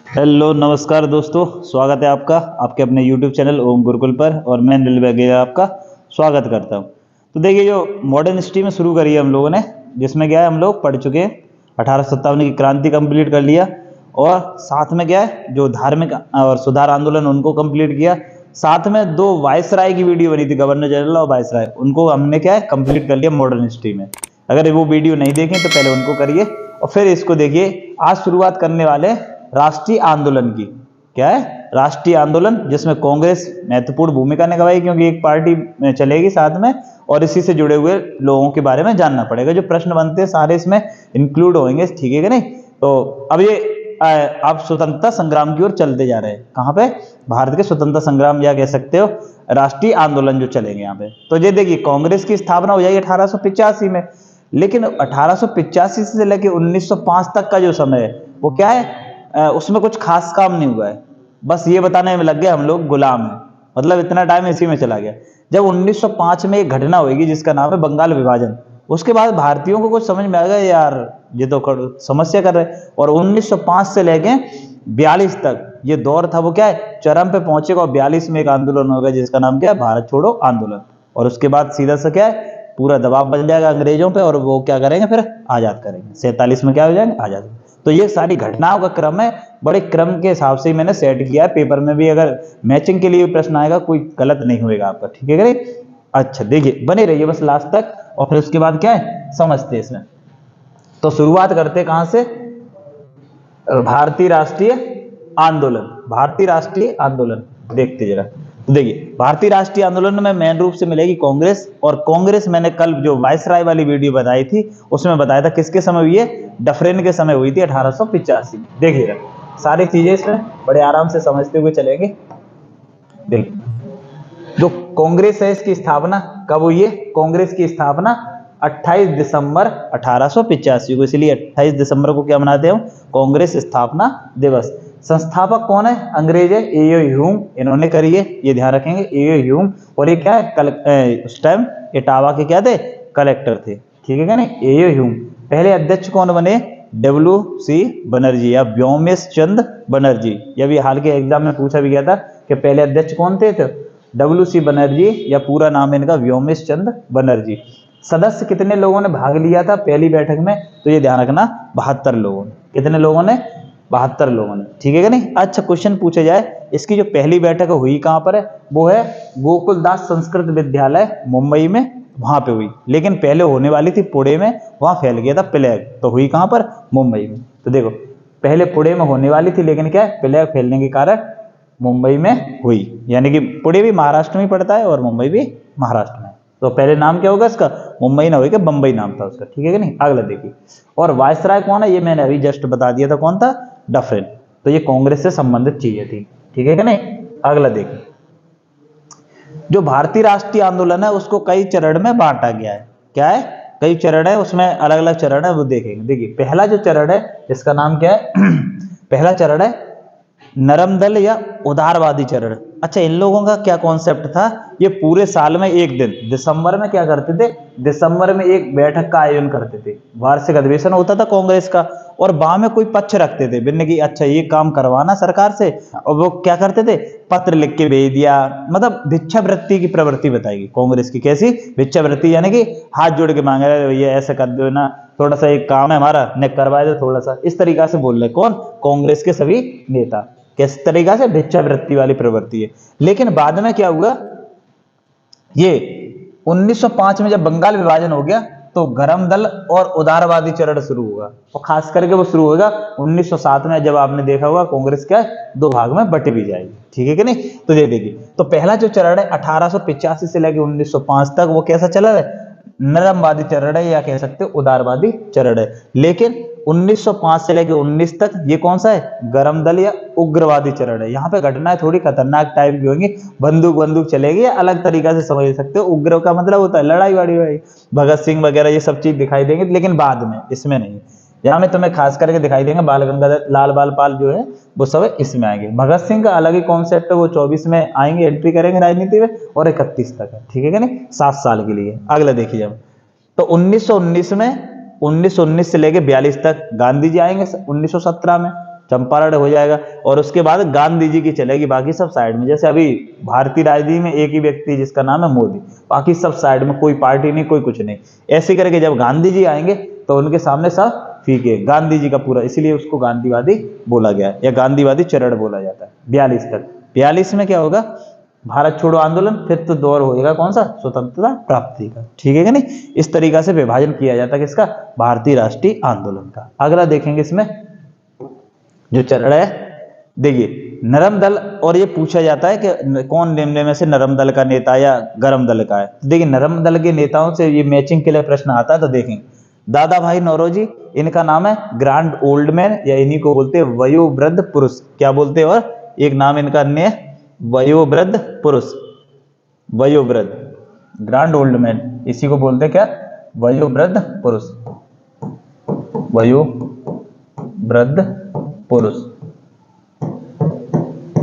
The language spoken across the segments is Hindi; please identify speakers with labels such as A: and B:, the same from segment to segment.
A: हेलो नमस्कार दोस्तों, स्वागत है आपका आपके अपने YouTube चैनल ओम गुरुकुल पर। और मैं अनिल वगैरह आपका स्वागत करता हूं। तो देखिए, जो मॉडर्न हिस्ट्री में शुरू करी है हम लोगों ने, जिसमें क्या है हम लोग पढ़ चुके हैं 1857 की क्रांति कंप्लीट कर लिया, और साथ में क्या है जो धार्मिक और सुधार आंदोलन उनको कंप्लीट किया। साथ में दो वायसराय की वीडियो बनी थी, गवर्नर जनरल और वायसराय, उनको हमने क्या है कंप्लीट कर लिया मॉडर्न हिस्ट्री में। अगर वो वीडियो नहीं देखें तो पहले उनको करिए और फिर इसको देखिए। आज शुरुआत करने वाले राष्ट्रीय आंदोलन की। क्या है राष्ट्रीय आंदोलन, जिसमें कांग्रेस महत्वपूर्ण भूमिका निभाई, क्योंकि एक पार्टी में चलेगी साथ में, और इसी से जुड़े हुए लोगों के बारे में जानना पड़ेगा। जो प्रश्न बनते हैं सारे इसमें इंक्लूड होंगे, ठीक है कि नहीं। तो अब ये आप स्वतंत्रता संग्राम की ओर चलते जा रहे हैं। कहाँ पे? भारत के स्वतंत्रता संग्राम, या कह सकते हो राष्ट्रीय आंदोलन जो चलेंगे यहाँ पे। तो ये देखिए, कांग्रेस की स्थापना हो जाएगी 1885 में, लेकिन 1885 से लेकर 1905 तक का जो समय है वो क्या है, उसमें कुछ खास काम नहीं हुआ है। बस ये बताने में लग गए हम लोग गुलाम हैं, मतलब इतना टाइम इसी में चला गया। जब 1905 में एक घटना होगी जिसका नाम है बंगाल विभाजन, उसके बाद भारतीयों को कुछ समझ में आ गया, यार ये तो समस्या कर रहे हैं। और 1905 से लेके 42 तक ये दौर था, वो क्या है चरम पे पहुंचेगा। और 42 में एक आंदोलन होगा जिसका नाम क्या है, भारत छोड़ो आंदोलन। और उसके बाद सीधा सा क्या है, पूरा दबाव बन जाएगा अंग्रेजों पे, और वो क्या करेंगे फिर आजाद करेंगे। 47 में क्या हो जाएंगे, आजाद। तो ये सारी घटनाओं का क्रम है, बड़े क्रम के हिसाब से मैंने सेट किया है। पेपर में भी अगर मैचिंग के लिए प्रश्न आएगा, कोई गलत नहीं होएगा आपका, ठीक है कि नहीं। अच्छा देखिए, बने रहिए बस लास्ट तक, और फिर उसके बाद क्या है समझते हैं इसमें। तो शुरुआत करते कहां से, भारतीय राष्ट्रीय आंदोलन। भारतीय राष्ट्रीय आंदोलन देखते जरा। तो देखिए, भारतीय राष्ट्रीय आंदोलन में मेन रूप से मिलेगी कांग्रेस। और कांग्रेस मैंने कल जो वायसराय वाली वीडियो बताई थी उसमें बताया था किसके समय हुई है, डफरेन के समय हुई थी 1885 में। देखिएगा सारी चीजें इसमें बड़े आराम से समझते हुए चलेंगे। देखिए, जो कांग्रेस है इसकी स्थापना कब हुई है, कांग्रेस की स्थापना 28 दिसंबर 1885 को। इसलिए 28 दिसंबर को क्या मनाते हैं, कांग्रेस स्थापना दिवस। संस्थापक कौन है, अंग्रेज है, एओ ह्यूम, इन्होंने करी है, ये ध्यान रखेंगे, एओ ह्यूम। और ये क्या है, उस टाइम इटावा के क्या थे, कलेक्टर थे, ठीक है क्या नहीं, एओ ह्यूम। पहले अध्यक्ष कौन बने, डब्ल्यू.सी. बनर्जी या व्योमेश चंद बनर्जी। यह भी हाल के एग्जाम में पूछा भी गया था कि पहले अध्यक्ष कौन थे, तो डब्ल्यू.सी. बनर्जी, या पूरा नाम इनका व्योमेश चंद बनर्जी। सदस्य कितने लोगों ने भाग लिया था पहली बैठक में, तो ये ध्यान रखना 72 लोगों ने। कितने लोगों ने, 72 लोगों ने, ठीक है कि नहीं। अच्छा क्वेश्चन पूछा जाए, इसकी जो पहली बैठक हुई कहां पर है, वो है गोकुलदास संस्कृत विद्यालय मुंबई में, वहां पे हुई। लेकिन पहले होने वाली थी पुणे में, वहां फैल गया था प्लेग, तो हुई कहां पर, मुंबई में। तो देखो, पहले पुणे में होने वाली थी, लेकिन क्या है प्लेग फैलने के कारण मुंबई में हुई। यानी कि पुणे भी महाराष्ट्र में पड़ता है और मुंबई भी महाराष्ट्र में। तो पहले नाम क्या होगा इसका, मुंबई ना होगा, बम्बई नाम था उसका, ठीक है कि नहीं। अगला देखिए, और वायसराय कौन है, ये मैंने अभी जस्ट बता दिया था, कौन था, डफरिन। तो ये कांग्रेस से संबंधित चीजें थी, ठीक है कि नहीं। अगला देखिए, जो भारतीय राष्ट्रीय आंदोलन है उसको कई चरण में बांटा गया है। क्या है, कई चरण है, उसमें अलग अलग चरण है, वो देखेंगे। देखिए, पहला जो चरण है इसका नाम क्या है पहला चरण है नरम दल या उदारवादी चरण। अच्छा, इन लोगों का क्या कॉन्सेप्ट था, ये पूरे साल में एक दिन दिसंबर में क्या करते थे, दिसंबर में एक बैठक का आयोजन करते थे, वार्षिक अधिवेशन होता था कांग्रेस का। और वहां में कोई पक्ष रखते थे बिन्ने की, अच्छा ये काम करवाना सरकार से, और वो क्या करते थे, पत्र लिख के भेज दिया। मतलब भिक्षावृत्ति की प्रवृत्ति बताएगी कांग्रेस की, कैसी भिक्षावृत्ति, यानी कि हाथ जोड़ के मांग रहे, भैया ऐसा कर दो ना, थोड़ा सा एक काम है हमारा, ने करवा दो थोड़ा सा, इस तरीका से बोल रहे कौन, कांग्रेस के सभी नेता। किस तरीका से, भिक्षावृत्ति वाली प्रवृत्ति है। लेकिन बाद में क्या हुआ, ये 1905 में जब बंगाल विभाजन हो गया, तो गरम दल और उदारवादी चरण शुरू होगा। और खास करके वो शुरू होगा 1907 में, जब आपने देखा होगा कांग्रेस क्या दो भाग में बट भी जाएगी, ठीक है कि नहीं। तो ये देखिए, तो पहला जो चरण है 1885 से लेकर 1905 तक, वो कैसा चला है, नरमवादी चरण है, या कह सकते हो उदारवादी चरण है। लेकिन 1905 से लेकर 19 तक ये कौन सा है, गरम दल या उग्रवादी चरण है। यहाँ पे घटनाएं थोड़ी खतरनाक टाइप की होंगी, बंदूक चलेगी, या अलग तरीका से समझ सकते हो। उग्र का मतलब होता है लड़ाई वाड़ी, भगत सिंह वगैरह ये सब चीज दिखाई देंगे, लेकिन बाद में, इसमें नहीं। यहाँ में तुम्हें खास करके दिखाई देंगे बाल गंगाधर लाल बाल पाल जो है वो सब इसमें आएंगे। भगत सिंह का अलग ही कॉन्सेप्ट है, वो 24 में आएंगे, एंट्री करेंगे राजनीति में, और 31 तक है, ठीक है कि नहीं, 7 साल के लिए। अगला देखिए, जब तो 1919 में, 1919 से लेके 42 तक गांधी जी आएंगे 1917 में, चंपारण हो जाएगा, और उसके बाद गांधी जी की चलेगी, बाकी सब साइड में। जैसे अभी भारतीय राजनीति में एक ही व्यक्ति जिसका नाम है मोदी, बाकी सब साइड में, कोई पार्टी नहीं, कोई कुछ नहीं। ऐसे करके जब गांधी जी आएंगे तो उनके सामने सब फीके, गांधी जी का पूरा, इसीलिए उसको गांधीवादी बोला गया या गांधीवादी चरण बोला जाता है। 42 तक, 42 में क्या होगा, भारत छोड़ो आंदोलन, फिर तो दौर होएगा कौन सा, स्वतंत्रता प्राप्ति का, ठीक है कि नहीं। इस तरीका से विभाजन किया जाता है किसका, भारतीय राष्ट्रीय आंदोलन का। अगला देखेंगे इसमें जो चरण है, देखिए नरम दल, और ये पूछा जाता है कि कौन निम्न में से नरम दल का नेता या गरम दल का है। तो देखिए नरम दल के नेताओं से ये मैचिंग के लिए प्रश्न आता है, तो देखेंगे दादा भाई नौरोजी, इनका नाम है ग्रैंड ओल्ड मैन, या इन्हीं को बोलते हैं वयोवृद्ध पुरुष, क्या बोलते हैं, और एक नाम इनका अन्य है वयोवृद्ध पुरुष, वयोवृद्ध, ग्रैंड ओल्ड मैन, इसी को बोलते हैं क्या, वयोवृद्ध पुरुष, वयोवृद्ध पुरुष,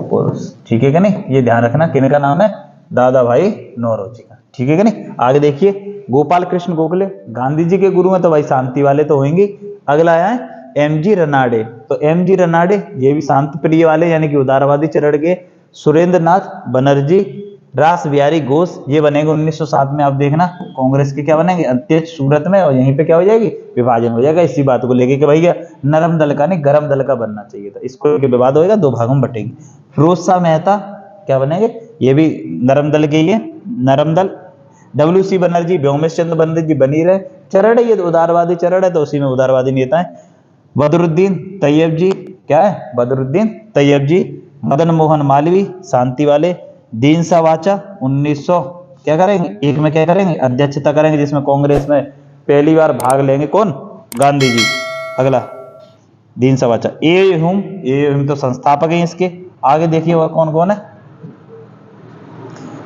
A: पुरुष, ठीक है कि नहीं। ये ध्यान रखना किनका नाम है, दादा भाई नौरोजी का, ठीक है कि नहीं। आगे देखिए गोपाल कृष्ण गोखले, गांधी जी के गुरु हैं तो भाई शांति वाले तो होंगे। अगला आया है एमजी रनाडे, तो एमजी रनाडे ये भी शांति प्रिय वाले यानी कि उदारवादी चरण के। सुरेंद्र नाथ बनर्जी, रास बिहारी घोष, ये बनेंगे 1907 में। आप देखना कांग्रेस के क्या बनेंगे, अध्यक्ष सूरत में, और यहीं पे क्या हो जाएगी, विभाजन हो जाएगा इसी बात को लेके कि भैया नरम दल का नहीं गरम दल का बनना चाहिए था, इसको लेके विवाद होएगा, दो भागों में बटेंगे। फिरोज शाह मेहता क्या बनेंगे, ये भी नरम दल के ही है, नरम दल। डब्ल्यू.सी. बनर्जी, व्योमेश चंद्र बनर्जी बनी रहे, चरण है ये उदारवादी चरण है, तो उसी में उदारवादी नेता है। बदरुद्दीन तैयब जी, क्या है, बदरुद्दीन तैयब जी। मदन मोहन मालवीय, शांति वाले। दीन शाह वाचा 1900 क्या करेंगे, एक में क्या करेंगे, अध्यक्षता करेंगे, जिसमें कांग्रेस में पहली बार भाग लेंगे कौन, गांधी जी। अगला दीन शाह वाचा। ए हुम तो संस्थापक है इसके। आगे देखिए वह कौन कौन है,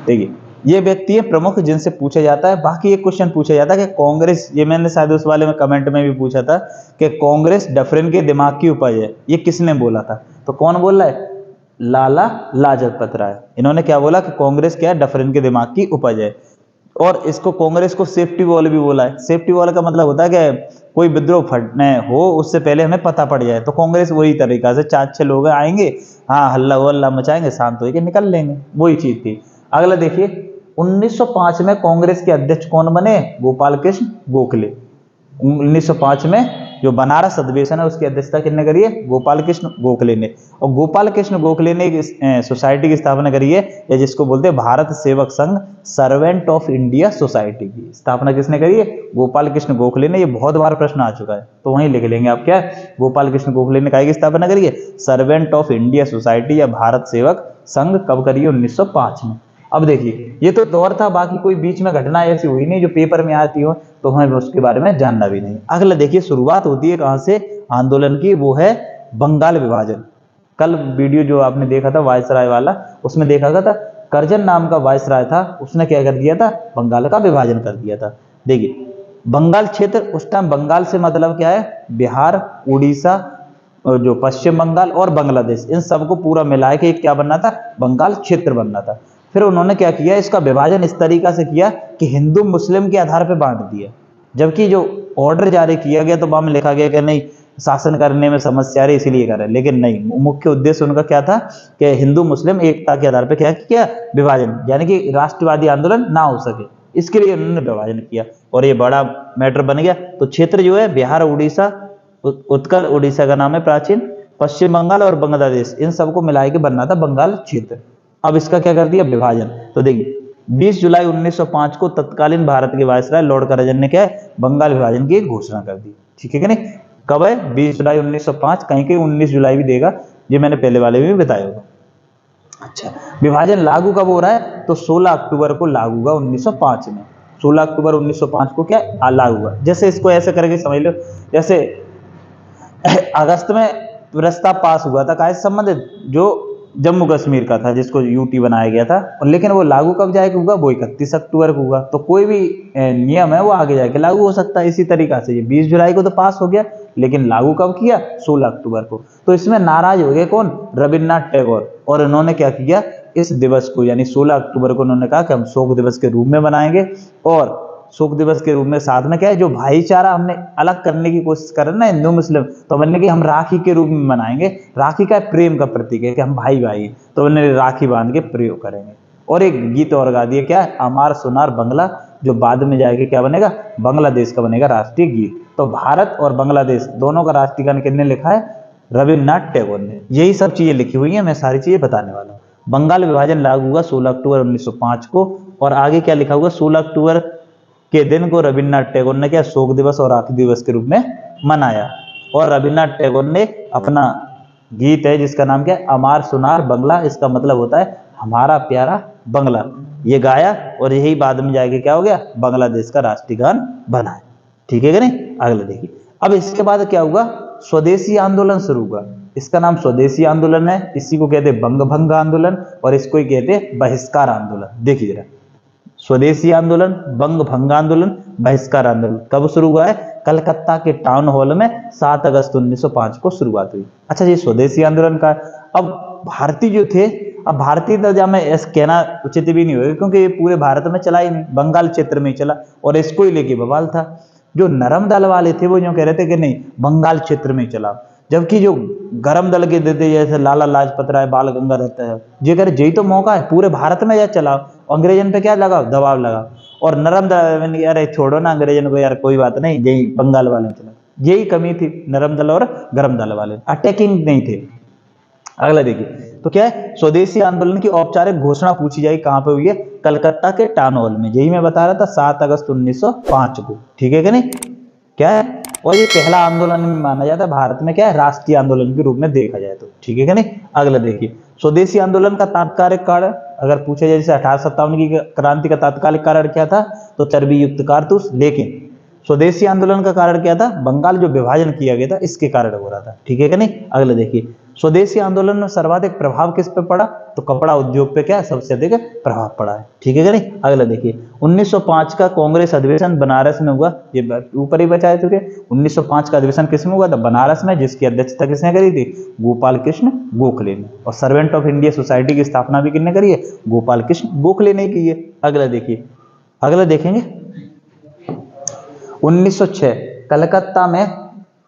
A: देखिए ये व्यक्ति है प्रमुख जिनसे पूछा जाता है। बाकी एक क्वेश्चन पूछा जाता है कि कांग्रेस, ये मैंने शायद उस वाले में कमेंट में भी पूछा था कि कांग्रेस डफरिन के दिमाग की उपज है, ये किसने बोला था, तो कौन बोल रहा है, लाला लाजपत राय। इन्होंने क्या बोला कि कांग्रेस क्या है, डफरिन के दिमाग की उपज है। और इसको कांग्रेस को सेफ्टी वॉल भी बोला है। सेफ्टी वॉल का मतलब होता है कि कोई विद्रोह फटने हो उससे पहले हमें पता पड़ जाए, तो कांग्रेस वही तरीका से 4-6 लोग आएंगे, हाँ हल्ला वल्ला मचाएंगे, शांत होकर निकल लेंगे, वही चीज थी। अगला देखिए 1905 में कांग्रेस के अध्यक्ष कौन बने, गोपाल कृष्ण गोखले। 1905 में जो बनारस अधिवेशन है उसकी अध्यक्षता किसने करी है, गोपाल कृष्ण गोखले ने। और गोपाल कृष्ण गोखले ने एक सोसाइटी की स्थापना करी है, या जिसको बोलते हैं Bharat Sevak Sangh, servant of India society की स्थापना किसने करी है, गोपाल कृष्ण गोखले ने। ये बहुत बार प्रश्न आ चुका है, तो वहीं लिख लेंगे आप, क्या गोपाल कृष्ण गोखले ने काय की स्थापना करी है, सर्वेंट ऑफ इंडिया सोसाइटी या भारत सेवक संघ, कब करी है, 1905 में। अब देखिए ये तो दौर था, बाकी कोई बीच में घटना ऐसी हुई नहीं जो पेपर में आती हो, तो हमें उसके बारे में जानना भी नहीं। अगला देखिए शुरुआत होती है कहां से आंदोलन की, वो है बंगाल विभाजन। कल वीडियो जो आपने देखा था वायसराय वाला, उसमें देखा गया था करजन नाम का वायसराय था, उसने क्या कर दिया था, बंगाल का विभाजन कर दिया था। देखिए बंगाल क्षेत्र, उस टाइम बंगाल से मतलब क्या है, बिहार, उड़ीसा, जो पश्चिम बंगाल और बांग्लादेश, इन सबको पूरा मिला के क्या बनना था, बंगाल क्षेत्र बनना था। फिर उन्होंने क्या किया, इसका विभाजन इस तरीका से किया कि हिंदू मुस्लिम के आधार पर बांट दिया। जबकि जो ऑर्डर जारी किया गया तो वहां में लिखा गया कि नहीं शासन करने में समस्या रही इसीलिए कर रहे, लेकिन नहीं, मुख्य उद्देश्य उनका क्या था कि हिंदू मुस्लिम एकता के आधार पर क्या किया, विभाजन, यानी कि राष्ट्रवादी आंदोलन ना हो सके, इसके लिए उन्होंने विभाजन किया, और ये बड़ा मैटर बन गया। तो क्षेत्र जो है बिहार, उड़ीसा, उत्कल उड़ीसा का नाम है प्राचीन, पश्चिम बंगाल और बांग्लादेश, इन सबको मिला के बनना था बंगाल क्षेत्र। अब इसका क्या कर दिया, विभाजन। तो देखिए 20 जुलाई 1905 को तत्कालीन भारत के वायसराय लॉर्ड करजन ने क्या है, बंगाल विभाजन की घोषणा कर दी, ठीक है कि नहीं। कब है, 20 जुलाई 1905, कहीं कहीं 19 जुलाई भी देगा, ये मैंने पहले वाले में भी बताया होगा। अच्छा, विभाजन लागू कब हो रहा है, तो 16 अक्टूबर को लागू हुआ 1905 में। 16 अक्टूबर 1905 को क्या लागू हुआ। जैसे इसको ऐसे करके समझ लो, जैसे अगस्त में प्रस्ताव पास हुआ था काहे से संबंधित, जो जम्मू कश्मीर का था, जिसको यूटी बनाया गया था, और लेकिन वो लागू कब जाके होगा, वो 31 अक्टूबर को होगा। तो कोई भी नियम है वो आगे जाके लागू हो सकता है। इसी तरीका से ये 20 जुलाई को तो पास हो गया, लेकिन लागू कब किया, 16 अक्टूबर को। तो इसमें नाराज हो गए कौन, रविन्द्रनाथ टैगोर, और उन्होंने क्या किया, इस दिवस को यानी 16 अक्टूबर को उन्होंने कहा कि हम शोक दिवस के रूप में मनाएंगे, और शोक दिवस के रूप में साथ में क्या है, जो भाईचारा हमने अलग करने की कोशिश कर रहे हैं ना हिंदू मुस्लिम, तो हमने कि हम राखी के रूप में मनाएंगे। राखी का प्रेम का प्रतीक है कि हम भाई भाई, तो हमने राखी बांध के प्रयोग करेंगे। और एक गीत और गा दिया, क्या है, अमार सोनार बंगला, जो बाद में जाके क्या बनेगा, बांग्लादेश का बनेगा राष्ट्रीय गीत। तो भारत और बांग्लादेश दोनों का राष्ट्रीय गान किसने लिखा है, रविन्द्रनाथ टैगोर ने। यही सब चीजें लिखी हुई हैं, मैं सारी चीजें बताने वाला हूँ। बंगाल विभाजन लागू हुआ 16 अक्टूबर 1905 को, और आगे क्या लिखा हुआ, 16 अक्टूबर के दिन को रविन्द्रनाथ टैगोर ने क्या शोक दिवस और राखी दिवस के रूप में मनाया। और रविन्द्रनाथ टैगोर ने अपना गीत है जिसका नाम क्या है, अमार सोनार बंगला, इसका मतलब होता है हमारा प्यारा बंगला, ये गाया, और यही बाद में जाके क्या हो गया, बांग्लादेश का राष्ट्रीय गान बना है। ठीक है कि नहीं। अगले देखिए, अब इसके बाद क्या हुआ, स्वदेशी आंदोलन शुरू हुआ। इसका नाम स्वदेशी आंदोलन है, इसी को कहते हैं बंग भंग आंदोलन, और इसको ही कहते हैं बहिष्कार आंदोलन। देखिए जरा, स्वदेशी आंदोलन, बंग भंग आंदोलन, बहिष्कार आंदोलन कब शुरू हुआ है, कलकत्ता के टाउन हॉल में 7 अगस्त 1905 को शुरुआत हुई। अच्छा, ये स्वदेशी आंदोलन का। अब भारतीय जो थे, अब भारतीय दर्जा में ऐसा कहना उचित भी नहीं होगा, क्योंकि ये पूरे भारत में चला ही नहीं, बंगाल क्षेत्र में ही चला, और इसको ही लेके बवाल था। जो नरम दल वाले थे वो यूं कह रहे थे कि नहीं, बंगाल क्षेत्र में ही चला, जबकि जो गरम दल के देते जैसे लाला लाजपत राय, बाल गंगाधर है, ये कह रहे यही तो मौका है, पूरे भारत में जा चलाओ, अंग्रेजन पे क्या लगाओ, दबाव लगाओ। और नरम दल, अरे छोड़ो ना अंग्रेजन को यार, कोई बात नहीं, यही बंगाल वाले चला। यही कमी थी नरम दल और गरम दल वाले, अटैकिंग नहीं थे। अगला देखिए, तो क्या है, स्वदेशी आंदोलन की औपचारिक घोषणा पूछी जाएगी कहां पे हुई है, कलकत्ता के टाउन हॉल में। यही मैं बता रहा था, 7 अगस्त 1905 को। ठीक है कि नहीं, क्या है, और ये पहला आंदोलन माना जाता है भारत में, क्या है, राष्ट्रीय आंदोलन के रूप में देखा जाए तो। ठीक है कि नहीं। अगला देखिए, स्वदेशी आंदोलन का तात्कालिक कारण अगर पूछा जाए, जैसे 1857 की क्रांति का तात्कालिक कारण क्या था, तो चर्बी युक्त कारतूस। लेकिन स्वदेशी आंदोलन का कारण क्या था, बंगाल जो विभाजन किया गया था इसके कारण हो रहा था। ठीक है कि नहीं। अगला देखिए, स्वदेशी आंदोलन में सर्वाधिक प्रभाव किस पे पड़ा, तो कपड़ा उद्योग पे क्या सबसे अधिक प्रभाव पड़ा है। ठीक है कि नहीं। अगला देखिए, 1905 का कांग्रेस अधिवेशन बनारस में हुआ, ये ऊपर ही बचा चुके। 1905 का अधिवेशन किस में हुआ था, बनारस में, जिसकी अध्यक्षता किसने करी थी, गोपाल कृष्ण गोखले ने। और सर्वेंट ऑफ इंडिया सोसाइटी की स्थापना भी किसने करी है, गोपाल कृष्ण गोखले ने की है। अगला देखिए, अगला देखेंगे, 1906 कलकत्ता में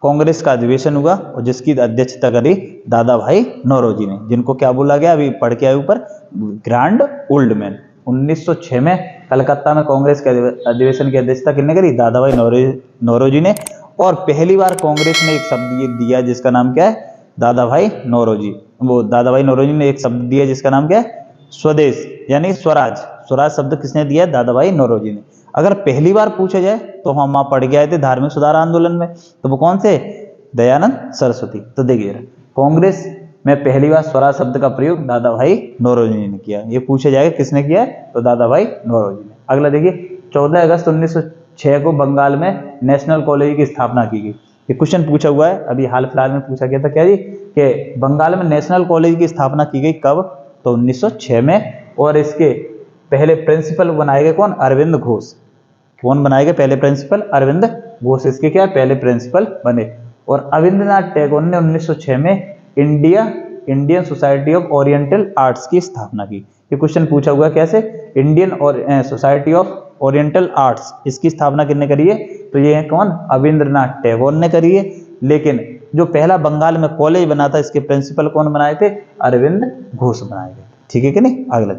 A: कांग्रेस का अधिवेशन हुआ, और जिसकी अध्यक्षता करी दादा भाई नौरोजी ने, जिनको क्या बोला गया, अभी पढ़ के आए ऊपर, ग्रैंड ओल्ड मैन। 1906 में कलकत्ता में कांग्रेस के अधिवेशन की अध्यक्षता किसने करी, दादा भाई नौरोजी ने। और पहली बार कांग्रेस ने एक शब्द ये दिया जिसका नाम क्या है, दादा भाई नौरोजी, वो दादा भाई नौरोजी ने एक शब्द दिया जिसका नाम क्या है, स्वदेश, यानी स्वराज। स्वराज शब्द किसने दिया, दादा भाई नौरोजी ने। अगर पहली बार पूछा जाए तो हम वहां पढ़ के आए थे धार्मिक सुधार आंदोलन में, तो वो कौन से, दयानंद सरस्वती। तो देखिए, कांग्रेस में पहली बार स्वराज शब्द का प्रयोग दादा भाई नौरोजी ने किया। ये पूछा जाएगा किसने किया, तो दादा भाई नौरोजी ने। अगला देखिए, 14 अगस्त 1906 को बंगाल में नेशनल कॉलेज की स्थापना की गई। ये क्वेश्चन पूछा हुआ है, अभी हाल फिलहाल में पूछा गया था, क्या जी, कि बंगाल में नेशनल कॉलेज की स्थापना की गई कब, तो 1906 में। और इसके पहले प्रिंसिपल बनाए गए कौन, अरविंद घोष। कौन बनाए गए पहले प्रिंसिपल, अरविंद घोष इसके क्या पहले प्रिंसिपल बने। और रविंद्रनाथ टैगोर ने 1906 में Indian society of oriental arts की स्थापना की। ये क्वेश्चन पूछा हुआ है, कैसे, इंडियन और सोसाइटी ऑफ ओरिएंटल आर्ट्स, इसकी स्थापना किसने करी है, तो ये है कौन, रविंद्रनाथ टैगोर ने करी है। लेकिन जो पहला बंगाल में कॉलेज बना था, इसके प्रिंसिपल कौन बनाए थे, अरविंद घोष बनाए गए। ठीक है कि नहीं। अगला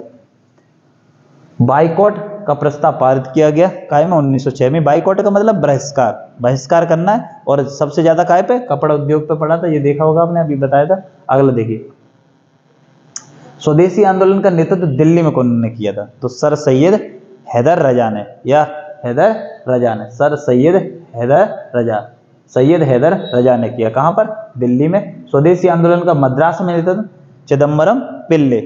A: बाइकॉट का प्रस्ताव पारित किया गया, काय में, 1906 में। बाइकॉट का मतलब बहिष्कार करना है, और सबसे ज्यादा काय पे, कपड़ा उद्योग पे पड़ा था, ये देखा होगा आपने, अभी बताया था। अगला देखिए, स्वदेशी आंदोलन का नेतृत्व दिल्ली में कौन ने किया था, तो सर सैयद हैदर रजा ने, या हैदर रजा ने, सर सैयद हैदर रजा ने किया। कहां पर, दिल्ली में। स्वदेशी आंदोलन का मद्रास में नेतृत्व चिदम्बरम पिल्ले,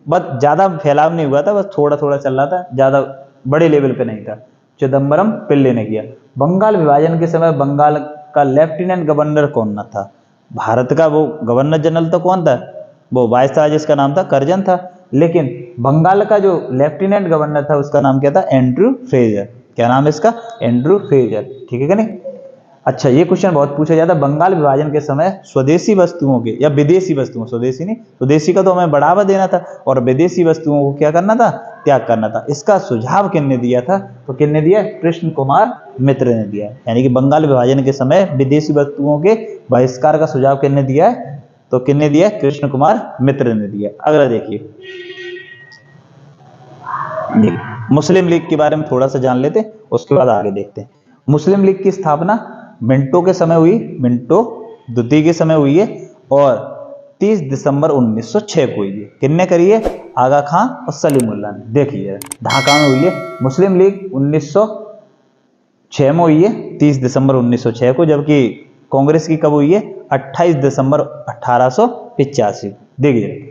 A: बस ज्यादा फैलाव नहीं हुआ था, बस थोड़ा थोड़ा चल रहा था, ज्यादा बड़े लेवल पे नहीं था, चिदम्बरम पिल्ले ने किया। बंगाल विभाजन के समय बंगाल का लेफ्टिनेंट गवर्नर कौन न था, भारत का वो गवर्नर जनरल तो कौन था, वो वायसराय, जिसका नाम था करजन था। लेकिन बंगाल का जो लेफ्टिनेंट गवर्नर था उसका नाम क्या था, एंड्रू फ्रेजर। क्या नाम है इसका, एंड्रू फ्रेजर। ठीक है कि नहीं। अच्छा, ये क्वेश्चन बहुत पूछा जाता है, बंगाल विभाजन के समय स्वदेशी वस्तुओं के या विदेशी वस्तुओं, स्वदेशी नहीं, स्वदेशी का तो हमें बढ़ावा देना था और विदेशी वस्तुओं को क्या करना था, त्याग करना था। इसका सुझाव किसने दिया था, तो किसने दिया, कृष्ण कुमार मित्र ने दिया। यानी कि बंगाल विभाजन के समय विदेशी वस्तुओं के बहिष्कार का सुझाव किसने दिया है, तो किसने दिया, कृष्ण कुमार मित्र ने दिया। अगला देखिए, मुस्लिम लीग के बारे में थोड़ा सा जान लेते हैं, उसके बाद आगे देखते हैं। मुस्लिम लीग की स्थापना मिंटो के समय हुई, मिंटो द्वितीय के समय हुई है और 30 दिसंबर 1906 को हुई है। किसने करी है, आगा खां और सलीमुल्लाह ने। देखिए ढाका में हुई है मुस्लिम लीग, 1906 में हुई है 30 दिसंबर 1906 को, जबकि कांग्रेस की कब हुई है, 28 दिसंबर 1885। देखिए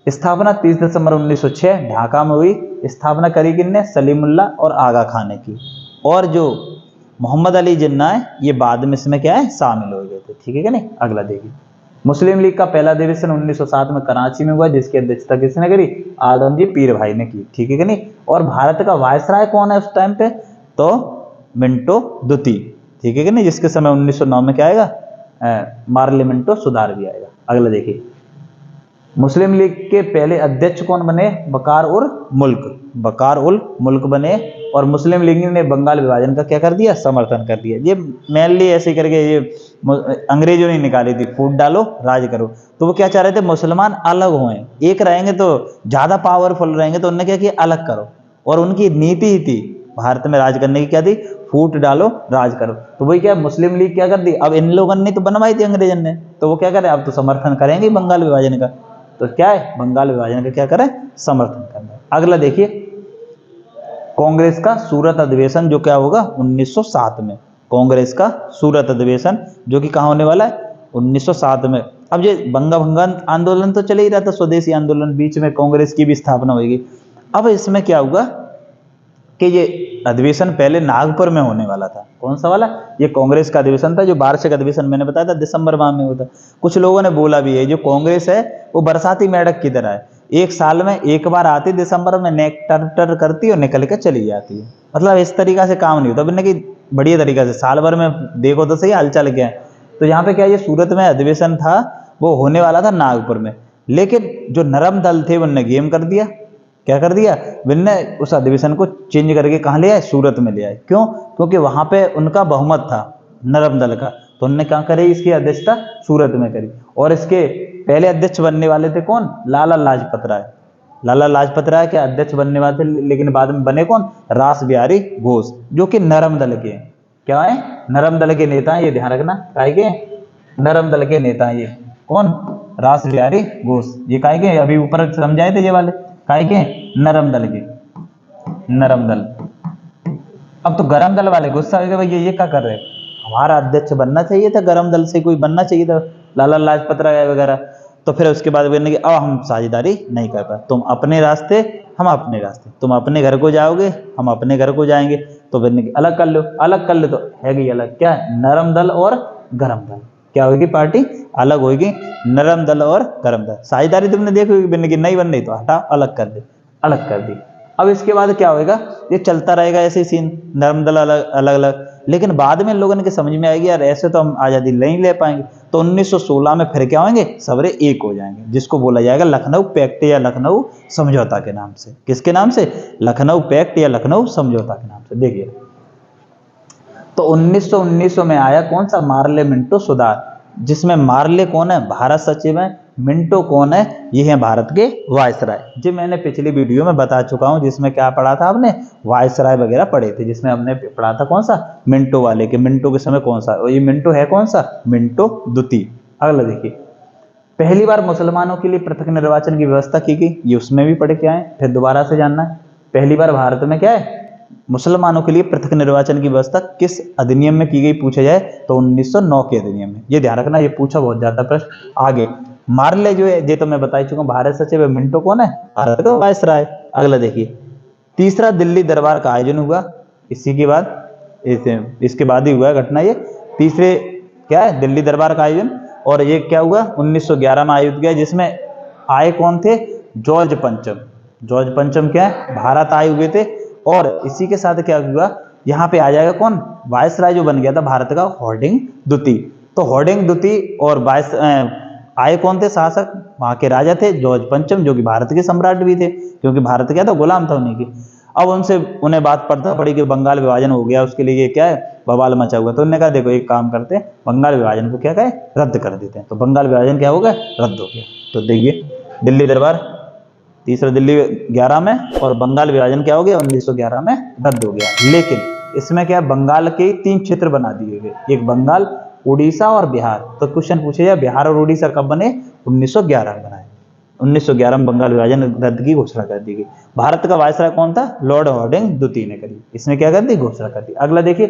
A: स्थापना 30 दिसंबर 1906 ढाका में हुई। स्थापना करी किसने, सलीमुल्लाह और आगा खां ने की। और जो मोहम्मद अली जिन्ना है ये बाद में इसमें क्या है, शामिल हो गए थे। ठीक है कि नहीं। अगला देखिए, मुस्लिम लीग का पहला अधिवेशन 1907 में कराची में हुआ, जिसकी अध्यक्षता किसने करी, आदमजी पीर भाई ने की। ठीक है कि नहीं। और भारत का वायसराय कौन है उस टाइम पे, तो मिंटो द्वितीय। ठीक है कि नहीं, जिसके समय 1909 में क्या आएगा, मार्लिमेंटो सुधार भी आएगा। अगला देखिए, मुस्लिम लीग के पहले अध्यक्ष कौन बने, बकार उल मुल्क, बकार उल मुल्क बने। और मुस्लिम लीग ने बंगाल विभाजन का क्या कर दिया, समर्थन कर दिया। ये मेनली ऐसे करके ये अंग्रेजों ने निकाली थी, फूट डालो राज करो। तो वो क्या चाह रहे थे, मुसलमान अलग हों, एक रहेंगे तो ज्यादा पावरफुल रहेंगे, तो उन्होंने क्या किया, अलग करो। और उनकी नीति ही थी भारत में राज करने की, क्या थी, फूट डालो राज करो। तो वही क्या, मुस्लिम लीग क्या कर दी, अब इन लोगों ने तो बनवाई थी अंग्रेजन ने, तो वो क्या करे, अब तो समर्थन करेंगे बंगाल विभाजन का। तो क्या है, बंगाल विभाजन का क्या करें, समर्थन करना है। अगला देखिए, कांग्रेस का सूरत अधिवेशन जो क्या होगा 1907 में, कांग्रेस का सूरत अधिवेशन जो कि कहाँ होने वाला है, 1907 में। अब ये बंगा भंगा आंदोलन तो चल ही रहा था, स्वदेशी आंदोलन, बीच में कांग्रेस की भी स्थापना होगी। अब इसमें क्या होगा कि ये अधिवेशन पहले नागपुर में होने वाला था। कौन सा वाला, ये कांग्रेस का अधिवेशन था, जो वार्षिक अधिवेशन मैंने बताया था दिसंबर माह में होता। कुछ लोगों ने बोला भी है जो कांग्रेस है वो बरसाती मेढक की तरह है, एक साल में एक बार आती, दिसंबर में नेक टर टर करती और निकल के चली जाती है। मतलब इस तरीका से काम नहीं होता, बिना कि बढ़िया तरीका से साल भर में देखो तो सही हालचाल क्या है। तो यहाँ पे क्या, ये सूरत में अधिवेशन था, वो होने वाला था नागपुर में, लेकिन जो नरम दल थे उनने गेम कर दिया। क्या कर दिया, विनय उस अधिवेशन को चेंज करके कहाँ ले आए, सूरत में ले आए। क्यों, क्योंकि वहां पे उनका बहुमत था नरम दल का, तो उन्होंने क्या करी, इसकी अध्यक्षता सूरत में करी। और इसके पहले अध्यक्ष बनने वाले थे कौन, लाला लाजपत राय। लाला लाजपत राय के अध्यक्ष बनने वाले थे, लेकिन बाद में बने कौन, रास बिहारी घोष, जो कि नरम दल के हैं। क्या है, नरम दल के नेता हैं, ये ध्यान रखना, काय के, नरम दल के नेता हैं ये कौन, रास बिहारी घोष। ये काय के, अभी ऊपर समझाए थे ये वाले, काय के, नरम दल के, नरम दल। अब तो गरम दल वाले गुस्सा हो गए, भाई ये क्या कर रहे हैं, हमारा अध्यक्ष बनना चाहिए था, गरम दल से कोई बनना चाहिए था, लाला लाजपत राय वगैरह। तो फिर उसके बाद बोलने की, अब हम साझेदारी नहीं कर पाए, तुम अपने रास्ते हम अपने रास्ते, तुम अपने घर को जाओगे हम अपने घर को जाएंगे, तो बोलने की अलग कर लो, अलग कर लो। तो है गई अलग, क्या है, नरम दल और गरम दल, क्या होगी पार्टी, अलग होगी, नरम दल और गरम दल। साझेदारी तुमने देखी होगी, बनने की नहीं बन रही तो हटा, अलग कर दे, अलग कर दी। अब इसके बाद क्या होएगा, ये चलता रहेगा ऐसे ही सीन, नरम दल अलग अलग अलग। लेकिन बाद में लोगों के समझ में आएगी यार ऐसे तो हम आज़ादी नहीं ले पाएंगे, तो 1916 में फिर क्या होंगे, सबरे एक हो जाएंगे, जिसको बोला जाएगा लखनऊ पैक्ट या लखनऊ समझौता के नाम से। किसके नाम से, लखनऊ पैक्ट या लखनऊ समझौता के नाम से। देखिए तो 1919 में आया कौन सा, मार्ले मिंटो सुधार, जिसमें मार्ले कौन है, भारत सचिव है, मिंटो कौन है, ये है भारत के वायसराय। जो मैंने पिछली वीडियो में बता चुका हूं, जिसमें क्या पढ़ा था आपने, वायसराय वगैरह पढ़े थे, जिसमें हमने पढ़ा था कौन सा, मिंटो वाले के, मिंटो के समय कौन सा, और ये मिंटो है कौन सा, मिंटो द्वितीय। अगला देखिए, पहली बार मुसलमानों के लिए पृथक निर्वाचन की व्यवस्था की गई, ये उसमें भी पढ़ के आए, फिर दोबारा से जानना है। पहली बार भारत में क्या है, मुसलमानों के लिए पृथक निर्वाचन की व्यवस्था किस अधिनियम में की गई पूछा जाए, तो 1909 के अधिनियम में। ये ध्यान रखना, ये पूछा बहुत ज्यादा प्रश्न। आगे मार्ले जो है, ये तो मैं बता ही चुका हूं, भारत सचिव है, मिंटो कौन है, भारत का वायसराय। अगला देखिए, तीसरा दिल्ली दरबार का आयोजन हुआ, इसी के बाद इसके बाद ही हुआ है घटना ये, तीसरे क्या है, दिल्ली दरबार का आयोजन। और ये क्या हुआ, 1911 में आयोजित किया, जिसमें आए कौन थे, जॉर्ज पंचम। जॉर्ज पंचम क्या है, भारत आए हुए थे। और इसी के साथ क्या हुआ, यहाँ पे आ जाएगा कौन, वायसराय जो बन गया था भारत का, होर्डिंग द्वितीय। तो होर्डिंग द्वितीय और आए कौन थे शासक, वहां के राजा थे जॉर्ज पंचम, जो कि भारत के सम्राट भी थे, क्योंकि भारत क्या था, गुलाम था उन्हीं की। अब उन्हें बात पड़ता पड़ी कि बंगाल विभाजन हो गया, उसके लिए क्या है, बवाल मचा हुआ। तो उन्होंने कहा देखो एक काम करते हैं, बंगाल विभाजन को क्या कहे, रद्द कर देते हैं। तो बंगाल विभाजन क्या हो गया, रद्द हो गया। तो देखिए दिल्ली दरबार तीसरा दिल्ली 11 में, और बंगाल विभाजन क्या हो गया, 1911 में रद्द हो गया। लेकिन इसमें क्या, बंगाल के 3 क्षेत्र बना दिए गए, एक बंगाल, उड़ीसा और बिहार। तो क्वेश्चन पूछे जाए बिहार और उड़ीसा कब बने, 1911 में बनाए। 1911 में बंगाल विभाजन रद्द की घोषणा कर दी गई। भारत का वायसराय कौन था, लॉर्ड हार्डिंग द्वितीय ने करी, इसने क्या कर दी, घोषणा कर दी। अगला देखिए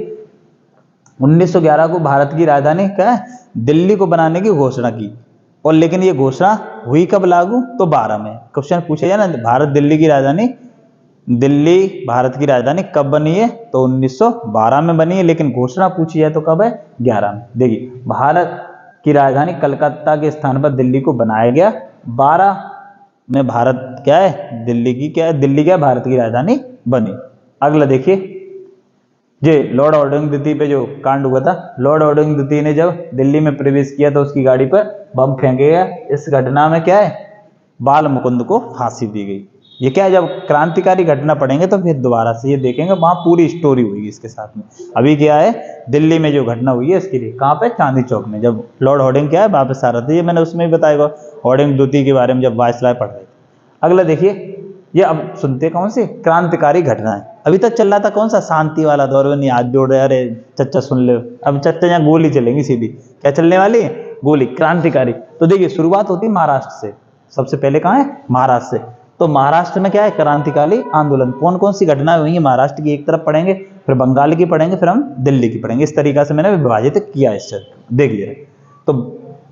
A: 1911 को भारत की राजधानी क्या है, दिल्ली को बनाने की घोषणा की, और लेकिन ये घोषणा हुई कब लागू, तो 12 में। क्वेश्चन पूछे जाए ना, दिल्ली भारत की राजधानी कब बनी है, तो 1912 में बनी है, लेकिन घोषणा पूछी जाए तो कब है, 11 में। देखिए भारत की राजधानी कलकत्ता के स्थान पर दिल्ली को बनाया गया, 12 में भारत क्या है, दिल्ली क्या है, भारत की राजधानी बनी। अगला देखिए जे लॉर्ड हार्डिंग द्वितीय पे जो कांड हुआ था, लॉर्ड हार्डिंग द्वितीय ने जब दिल्ली में प्रवेश किया तो उसकी गाड़ी पर बम फेंके गया। इस घटना में क्या है, बाल मुकुंद को फांसी दी गई। ये क्या है, जब क्रांतिकारी घटना पढ़ेंगे तो फिर दोबारा से ये देखेंगे, वहां पूरी स्टोरी हुई इसके साथ में। अभी क्या है, दिल्ली में जो घटना हुई है इसके लिए कहाँ पे, चांदनी चौक में, जब लॉर्ड हार्डिंग क्या है वापस आ रहा था। ये मैंने उसमें भी बताया हार्डिंग द्वितीय के बारे में जब वायसराय पढ़ रहे थे। अगला देखिए, ये अब सुनते कौन सी क्रांतिकारी घटना है। अभी तक चल रहा था कौन सा, शांति वाला दौर में, नहीं हाथ जोड़ रहे, अरे चच्चा सुन ले। अब चच्चा यहाँ गोली चलेंगी सीधी, क्या चलने वाली है, गोली, क्रांतिकारी। तो देखिए शुरुआत होती है महाराष्ट्र से, सबसे पहले कहाँ है, महाराष्ट्र से। तो महाराष्ट्र में क्या है, क्रांतिकारी आंदोलन, कौन कौन सी घटनाएं हुई है महाराष्ट्र की, एक तरफ पढ़ेंगे, फिर बंगाल की पढ़ेंगे, फिर हम दिल्ली की पढ़ेंगे। इस तरीका से मैंने विभाजित किया इस चर्चा। देखिए तो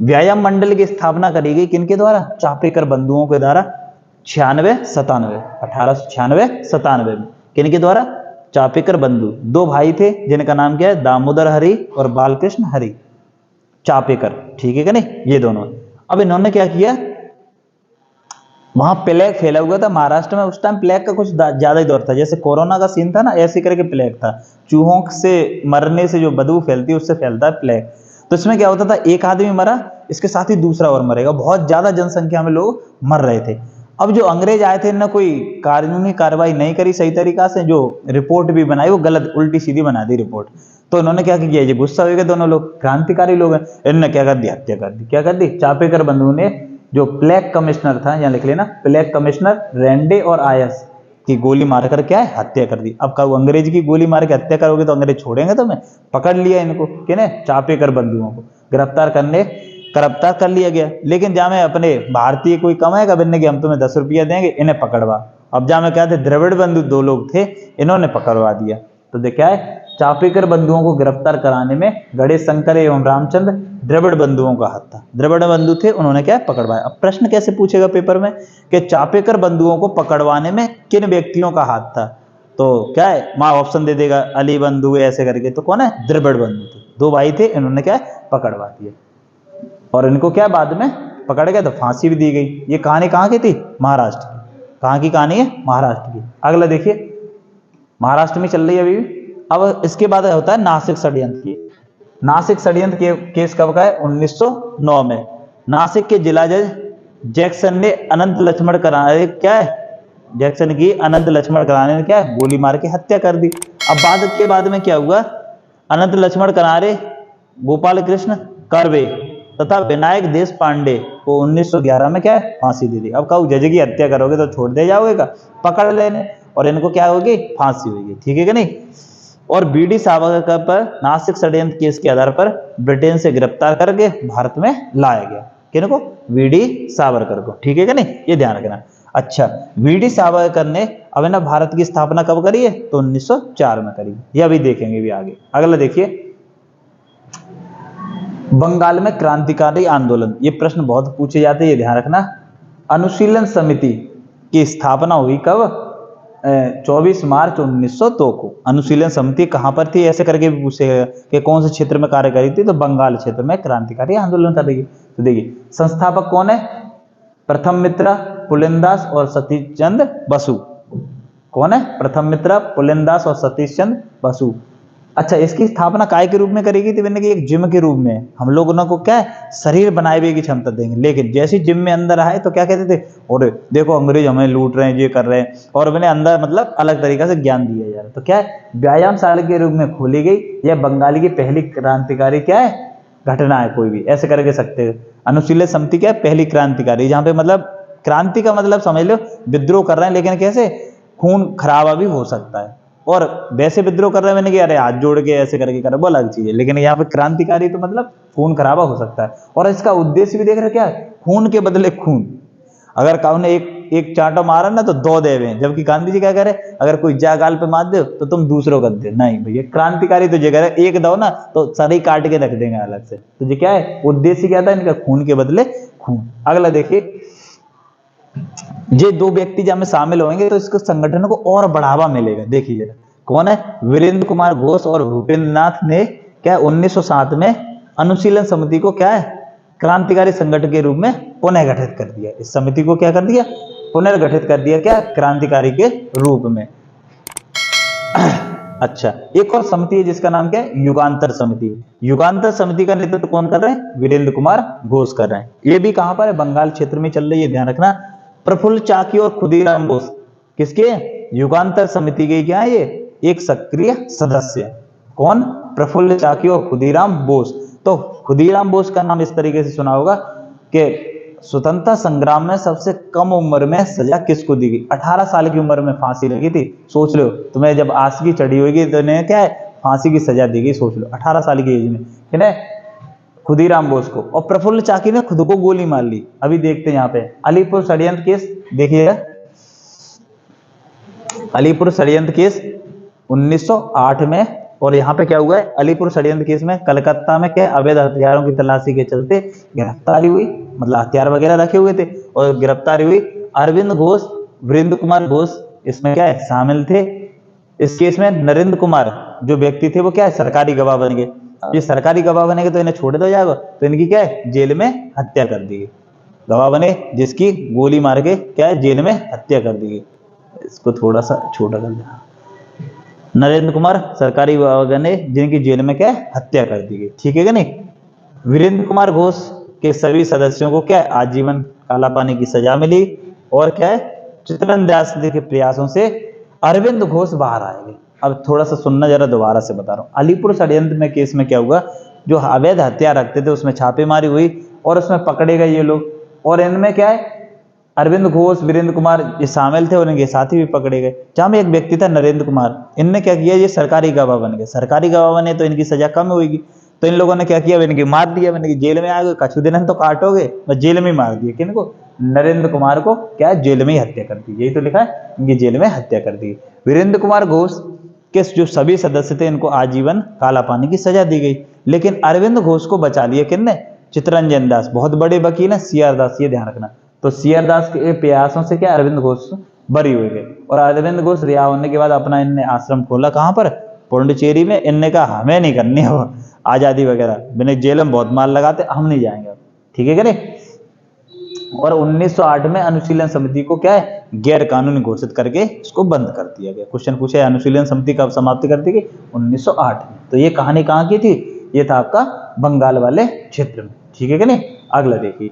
A: व्यायाम मंडल की स्थापना करी गई किनके द्वारा, चापेकर बंधुओं के द्वारा, 1896 में। किनके द्वारा, चापेकर बंधु, 2 भाई थे जिनका नाम क्या है, दामोदर हरि और बालकृष्ण हरि चापेकर, ठीक है क्या नहीं, ये दोनों। अब इन्होंने क्या किया, वहां प्लेग फैला हुआ था महाराष्ट्र में, उस टाइम प्लेग का कुछ ज्यादा ही दौर था, जैसे कोरोना का सीन था ना, ऐसे करके प्लेग था। चूहों से मरने से जो बदबू फैलती है उससे फैलता है प्लेग। तो इसमें क्या होता था, एक आदमी मरा, इसके साथ ही दूसरा और मरेगा, बहुत ज्यादा जनसंख्या में लोग मर रहे थे। अब जो अंग्रेज आए थे इन्होंने कोई कानूनी कार्रवाई नहीं करी सही तरीका से, जो रिपोर्ट भी बनाई वो गलत उल्टी सीधी बना दी रिपोर्ट। तो इन्होंने क्या किया, ये गुस्सा हो गए दोनों लोग, क्रांतिकारी लोग हैं, इन्होंने क्या कर दी, हत्या कर दी। क्या कर दी, चापेकर बंधु ने जो प्लेग कमिश्नर था, यहाँ लिख लेना, प्लेग कमिश्नर रेंडे और आयस की गोली मारकर क्या है, हत्या कर दी। अब कब अंग्रेज की गोली मार के हत्या करोगे तो अंग्रेज छोड़ेंगे तुम्हें, पकड़ लिया इनको, किने, चापेकर बंधुओं को गिरफ्तार कर लिया गया। लेकिन जामे अपने भारतीय कोई कमाएगा बिन्ने की, हम तुम्हें 10 रुपया देंगे, इन्हें पकड़वा। अब जामे क्या थे, द्रविड़ बंधु 2 लोग थे, इन्होंने पकड़वा दिया। तो देखा है, चापेकर बंधुओं को गिरफ्तार कराने में गणेश शंकर एवं रामचंद्र द्रविड़ बंधुओं का हाथ था। द्रविड़ बंधु थे, उन्होंने क्या पकड़वाया। अब प्रश्न कैसे पूछेगा पेपर में कि चापेकर बंधुओं को पकड़वाने में किन व्यक्तियों का हाथ था, तो क्या है, वहां ऑप्शन दे देगा, अली बंधु ऐसे करके, तो कौन है, द्रविड़ बंधु थे, 2 भाई थे, इन्होंने क्या पकड़वा दिया। और इनको क्या बाद में पकड़ गया तो फांसी भी दी गई। ये कहानी कहाँ की थी, महाराष्ट्र की। कहाँ की कहानी है, महाराष्ट्र की। अगला देखिए, महाराष्ट्र में चल रही है अभी भी। अब इसके बाद होता है नासिक षड्यंत्र की। नासिक षड्यंत्र के केस कब का है, 1909 में। नासिक के जिला जज जैक्सन ने अनंत लक्ष्मण कराने क्या है, जैक्सन की अनंत लक्ष्मण कराने ने क्या है, गोली मार के हत्या कर दी। अब बाद में क्या हुआ, अनंत लक्ष्मण करारे, गोपाल कृष्ण कर्वे तथा विनायक देश पांडे को 1911 में क्या है, फांसी दे दी। अब कहूँ जज की हत्या करोगे तो छोड़ दे जाओगे का, पकड़ लेने, और इनको क्या होगी, फांसी होगी, ठीक है कि नहीं। और बीडी सावरकर पर नासिक षड्यंत्र केस के आधार पर ब्रिटेन से गिरफ्तार करके भारत में लाया गया। किनको, बीडी सावरकर को, ठीक है कि नहीं, ये ध्यान रखना। अच्छा, बीडी सावरकर ने अब ना भारत की स्थापना कब करी है, तो 1904 में करी। ये अभी देखेंगे भी आगे। अगला देखिए, बंगाल में क्रांतिकारी आंदोलन, ये प्रश्न बहुत पूछे जाते हैं, ये ध्यान रखना। अनुशीलन समिति की स्थापना हुई कब, 24 मार्च 1902 को। अनुशीलन समिति कहां पर थी, ऐसे करके भी पूछेगा कि कौन से क्षेत्र में कार्य करी थी, तो बंगाल क्षेत्र में क्रांतिकारी आंदोलन कर रही है। तो देखिए संस्थापक कौन है, प्रथम मित्रा, पुलिनदास और सतीश चंद्र बसु। कौन है? प्रथम मित्रा, पुलिनदास और सतीश चंद्र बसु। अच्छा, इसकी स्थापना काय के रूप में करी गई थी? मैंने कि एक जिम के रूप में। हम लोग उनको क्या है, शरीर बनाए हुए की क्षमता देंगे। लेकिन जैसे जिम में अंदर आए तो क्या कहते थे, और देखो अंग्रेज हमें लूट रहे हैं, ये कर रहे हैं, और मैंने अंदर मतलब अलग तरीका से ज्ञान दिया जा रहा है। तो क्या है, व्यायामशाला के रूप में खोली गई। यह बंगाली की पहली क्रांतिकारी क्या है, घटना है। कोई भी ऐसे करके सकते हैं। अनुशीलन समिति क्या है, पहली क्रांतिकारी, जहां पे मतलब क्रांति का मतलब समझ लो विद्रोह कर रहे हैं, लेकिन कैसे, खून खराबा भी हो सकता है। और वैसे विद्रोह कर रहे हैं, मैंने कि अरे हाथ जोड़ के ऐसे करके कर, वो अलग चीज है। लेकिन यहाँ पे क्रांतिकारी तो मतलब खून खराबा हो सकता है। और इसका उद्देश्य भी देख रहे क्या है, खून के बदले खून। अगर काऊ ने एक चांटा मारा ना तो दो देवे, जबकि गांधी जी क्या करे, अगर कोई जा गाल पे मार दे तो तुम दूसरों को दे। नहीं भैया, क्रांतिकारी तो ये करे, एक दो ना तो सारे काट के रख देंगे अलग से। तो ये क्या है, उद्देश्य क्या था इनका, खून के बदले खून। अगला देखिए, ये दो व्यक्ति जब में शामिल होंगे तो इसको संगठन को और बढ़ावा मिलेगा। देखिए जरा, कौन है, वीरेंद्र कुमार घोष और भूपेंद्र नाथ ने क्या 1907 में अनुशीलन समिति को क्या है, क्रांतिकारी संगठन के रूप में पुनः गठित कर दिया। इस समिति को क्या कर दिया, पुनर्गठित कर दिया, क्या, क्रांतिकारी के रूप में। अच्छा, एक और समिति है जिसका नाम क्या है, युगांतर समिति। युगांतर समिति का नेतृत्व कौन कर रहे हैं, वीरेंद्र कुमार घोष कर रहे हैं। ये भी कहां पर है, बंगाल क्षेत्र में चल रही है, ध्यान रखना। प्रफुल्ल चाकी और खुदीराम बोस किसके, युगांतर समिति के क्या है, ये एक सक्रिय सदस्य। कौन, प्रफुल्ल चाकी और खुदीराम बोस। तो खुदीराम बोस का नाम इस तरीके से सुना होगा कि स्वतंत्रता संग्राम में सबसे कम उम्र में सजा किसको दी गई, 18 साल की उम्र में फांसी लगी थी। सोच लो, तुम्हें जब आशिकी चढ़ी होगी तो इन्हें क्या है, फांसी की सजा दी गई। सोच लो 18 साल की एज में, है ना, खुदीराम बोस को। और प्रफुल्ल चाकी ने खुद को गोली मार ली। अभी देखते हैं यहाँ पे अलीपुर षड्यंत्र केस, देखिएगा अलीपुर षड्यंत्र केस 1908 में। और यहाँ पे क्या हुआ है, अलीपुर षड्यंत्र केस में कलकत्ता में क्या अवैध हथियारों की तलाशी के चलते गिरफ्तारी हुई, मतलब हथियार वगैरह रखे हुए थे और गिरफ्तारी हुई। अरविंद घोष, वीरेंद्र कुमार घोष इसमें क्या है, शामिल थे। इस केस में नरेंद्र कुमार जो व्यक्ति थे वो क्या है, सरकारी गवाह बन गए। ये सरकारी गवाह बनेंगे तो इन्हें छोड़ दिया जाएगा, तो इनकी क्या है, जेल में हत्या कर दी गई। गवाह बने जिसकी गोली मार के क्या है, जेल में हत्या कर दी गई। इसको थोड़ा सा छोटा कर दिया। नरेंद्र कुमार सरकारी गवाह बने जिनकी जेल में क्या है, हत्या कर दी गई। ठीक है कि नहीं। वीरेंद्र कुमार घोष के सभी सदस्यों को क्या है, आजीवन काला पानी की सजा मिली। और क्या है, चित्तरंजन दास के प्रयासों से अरविंद घोष बाहर आएंगे। अब थोड़ा सा सुनना जरा, दोबारा से बता रहा हूँ। अलीपुर षड्यंत्र में केस में क्या हुआ, जो अवैध हथियार रखते थे उसमें छापेमारी हुई और उसमें पकड़े गए ये लोग। और इनमें क्या है, अरविंद घोष, वीरेंद्र कुमार ये शामिल थे और इनके साथी भी पकड़े गए। जहां में एक व्यक्ति था नरेंद्र कुमार, इनने क्या किया, ये सरकारी गवाह बन गए। सरकारी गवाह बने तो इनकी सजा कम होगी, तो इन लोगों ने क्या किया, इनकी मार दिया। मैंने जेल में आ गए, कुछ दिन तो काटोगे, बस जेल में मार दिए। किनको, नरेंद्र कुमार को क्या है, जेल में ही हत्या कर दी। यही तो लिखा है, इनकी जेल में हत्या कर दी। वीरेंद्र कुमार घोष के जो सभी सदस्य थे इनको आजीवन काला पानी की सजा दी गई। लेकिन अरविंद घोष को बचा लिया किसने, चित्तरंजन दास, बहुत बड़े वकील है सीआर दास, ये ध्यान रखना। तो सीआर दास के प्रयासों से क्या अरविंद घोष बरी हो गए। और अरविंद घोष रिहा होने के बाद अपना इनने आश्रम खोला, कहां पर, पुडुचेरी में। इनने कहा हमें नहीं करनी है वो आजादी वगैरह, मैंने जेल में बहुत मार लगाते, हम नहीं जाएंगे। ठीक है क्या नहीं। और 1908 में अनुशीलन समिति को क्या है, गैर कानूनी घोषित करके इसको बंद कर दिया गया। क्वेश्चन पूछे, अनुशीलन समिति कब समाप्ति कर दी गई, 1908 में। तो ये कहानी कहाँ की थी, ये था आपका बंगाल वाले क्षेत्र में। ठीक है क्या नहीं। अगला देखिए,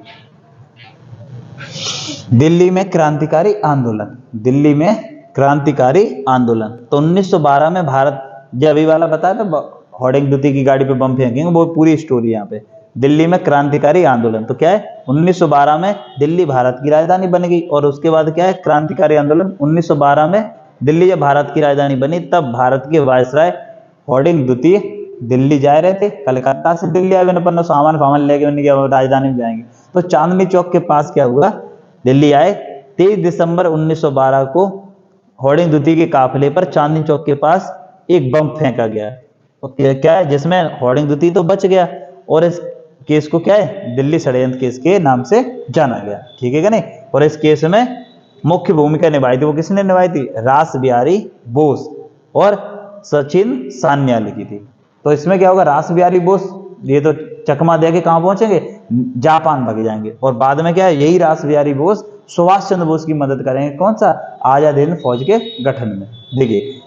A: दिल्ली में क्रांतिकारी आंदोलन। दिल्ली में क्रांतिकारी आंदोलन तो 1912 में भारत, जो अभी वाला बताया था होर्डिंग द्वितीय की गाड़ी पे बम फेंकेंगे, वो पूरी स्टोरी यहाँ पे। दिल्ली में क्रांतिकारी आंदोलन तो क्या है, 1912 में दिल्ली भारत की राजधानी बन गई। और उसके बाद क्या है, क्रांतिकारी आंदोलन 1912 में दिल्ली जब भारत की राजधानी बनी, तब भारत के वायसराय होर्डिंग द्वितीय दिल्ली जा रहे थे। कलकत्ता से दिल्ली आए, अपन सामान फामान लेके राजधानी में जाएंगे। तो चांदनी चौक के पास क्या हुआ, दिल्ली आए। 23 दिसंबर 1912 को होर्डिंग द्वितीय के काफिले पर चांदनी चौक के पास एक बम फेंका गया। तो क्या है, जिसमें होर्डिंग द्वितीय तो बच गया और इस केस को क्या है, दिल्ली षड्यंत्र केस के नाम से जाना गया। ठीक है क्या नहीं। और इस केस में मुख्य भूमिका निभाई थी, वो किसने निभाई थी, रास बिहारी बोस और सचिन सान्याल की थी। तो इसमें क्या होगा, रास बिहारी बोस ये तो चकमा दे के कहां पहुंचेंगे, जापान भाग जाएंगे। और बाद में क्या है, यही रास बिहारी बोस सुभाष चंद्र बोस की मदद करेंगे, कौन सा, आजाद हिंद फौज के गठन में। देखिए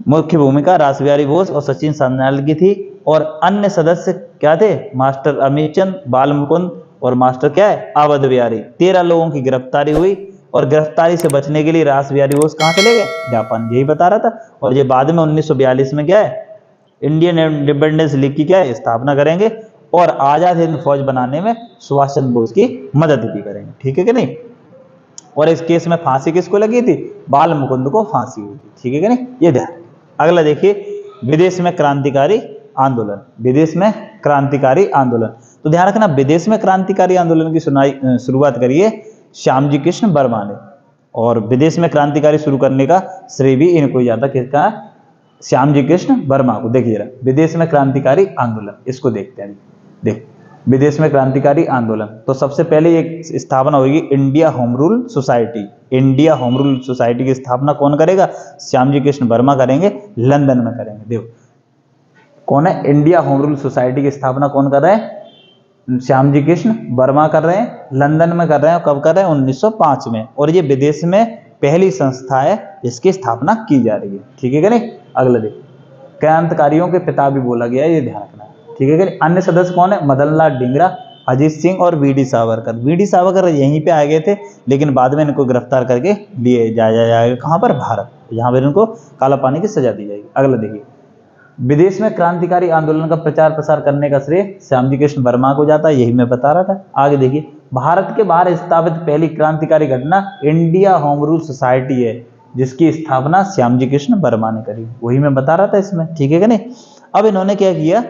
A: मुख्य भूमिका रासबिहारी बोस और सचिन सान्याल की थी, और अन्य सदस्य क्या थे, मास्टर अमित चंद, बाल मुकुंद और मास्टर क्या है, अवध बिहारी। 13 लोगों की गिरफ्तारी हुई, और गिरफ्तारी से बचने के लिए रासबिहारी बोस कहाँ चले गए, जापान, यही बता रहा था। और ये बाद में 1942 में क्या है, इंडियन इंडिपेंडेंस लीग की क्या है, स्थापना करेंगे, और आजाद हिंद फौज बनाने में सुभाष चंद्र बोस की मदद भी करेंगे, ठीक है कि नहीं। और इस केस में फांसी किसको लगी थी, बाल मुकुंद को फांसी हुई थी, ठीक है कि नहीं, ये ध्यान। अगला देखिए, विदेश में क्रांतिकारी आंदोलन, विदेश में क्रांतिकारी आंदोलन। तो ध्यान रखना, विदेश में क्रांतिकारी आंदोलन की शुरुआत करिए श्यामजी कृष्ण वर्मा ने, और विदेश में क्रांतिकारी शुरू करने का श्रेय भी इनको जाता, किसका, श्यामजी कृष्ण वर्मा को। देखिए जरा, विदेश में क्रांतिकारी आंदोलन, इसको देखते हैं। देख, विदेश में क्रांतिकारी आंदोलन, तो सबसे पहले एक स्थापना होगी India home rule society. India home rule society की स्थापना कौन करेगा, श्यामजी कृष्ण वर्मा करेंगे, लंदन में करेंगे। देखो कौन है, इंडिया होम रूल सोसाइटी की स्थापना कौन कर रहा है, श्यामजी कृष्ण वर्मा कर रहे हैं, लंदन में कर रहे हैं। कब कर रहे हैं, 1905 में। और ये विदेश में पहली संस्था है जिसकी स्थापना की जा रही है, ठीक है कि नहीं। अगला देखिए, क्रांतिकारियों के पिता भी बोला गया है, ये ध्यान रखना, ठीक है कि नहीं। अन्य सदस्य कौन है, मदन लाल ढींगरा, अजीत सिंह और V D Savarkar. V D Savarkar यहीं पे आ गए थे, लेकिन बाद में इनको गिरफ्तार करके लिए जाएगा कहाँ पर, भारत, यहाँ पर इनको काला पानी की सजा दी जाएगी। अगला देखिए, विदेश में क्रांतिकारी आंदोलन का प्रचार प्रसार करने का श्रेय श्यामजी कृष्ण वर्मा को जाता है, यही मैं बता रहा था। आगे देखिए, भारत के बाहर स्थापित पहली क्रांतिकारी घटना इंडिया होम रूल सोसाइटी है, जिसकी स्थापना श्यामजी कृष्ण वर्मा ने करी, वही मैं बता रहा था इसमें, ठीक है कि नहीं। अब इन्होंने क्या किया,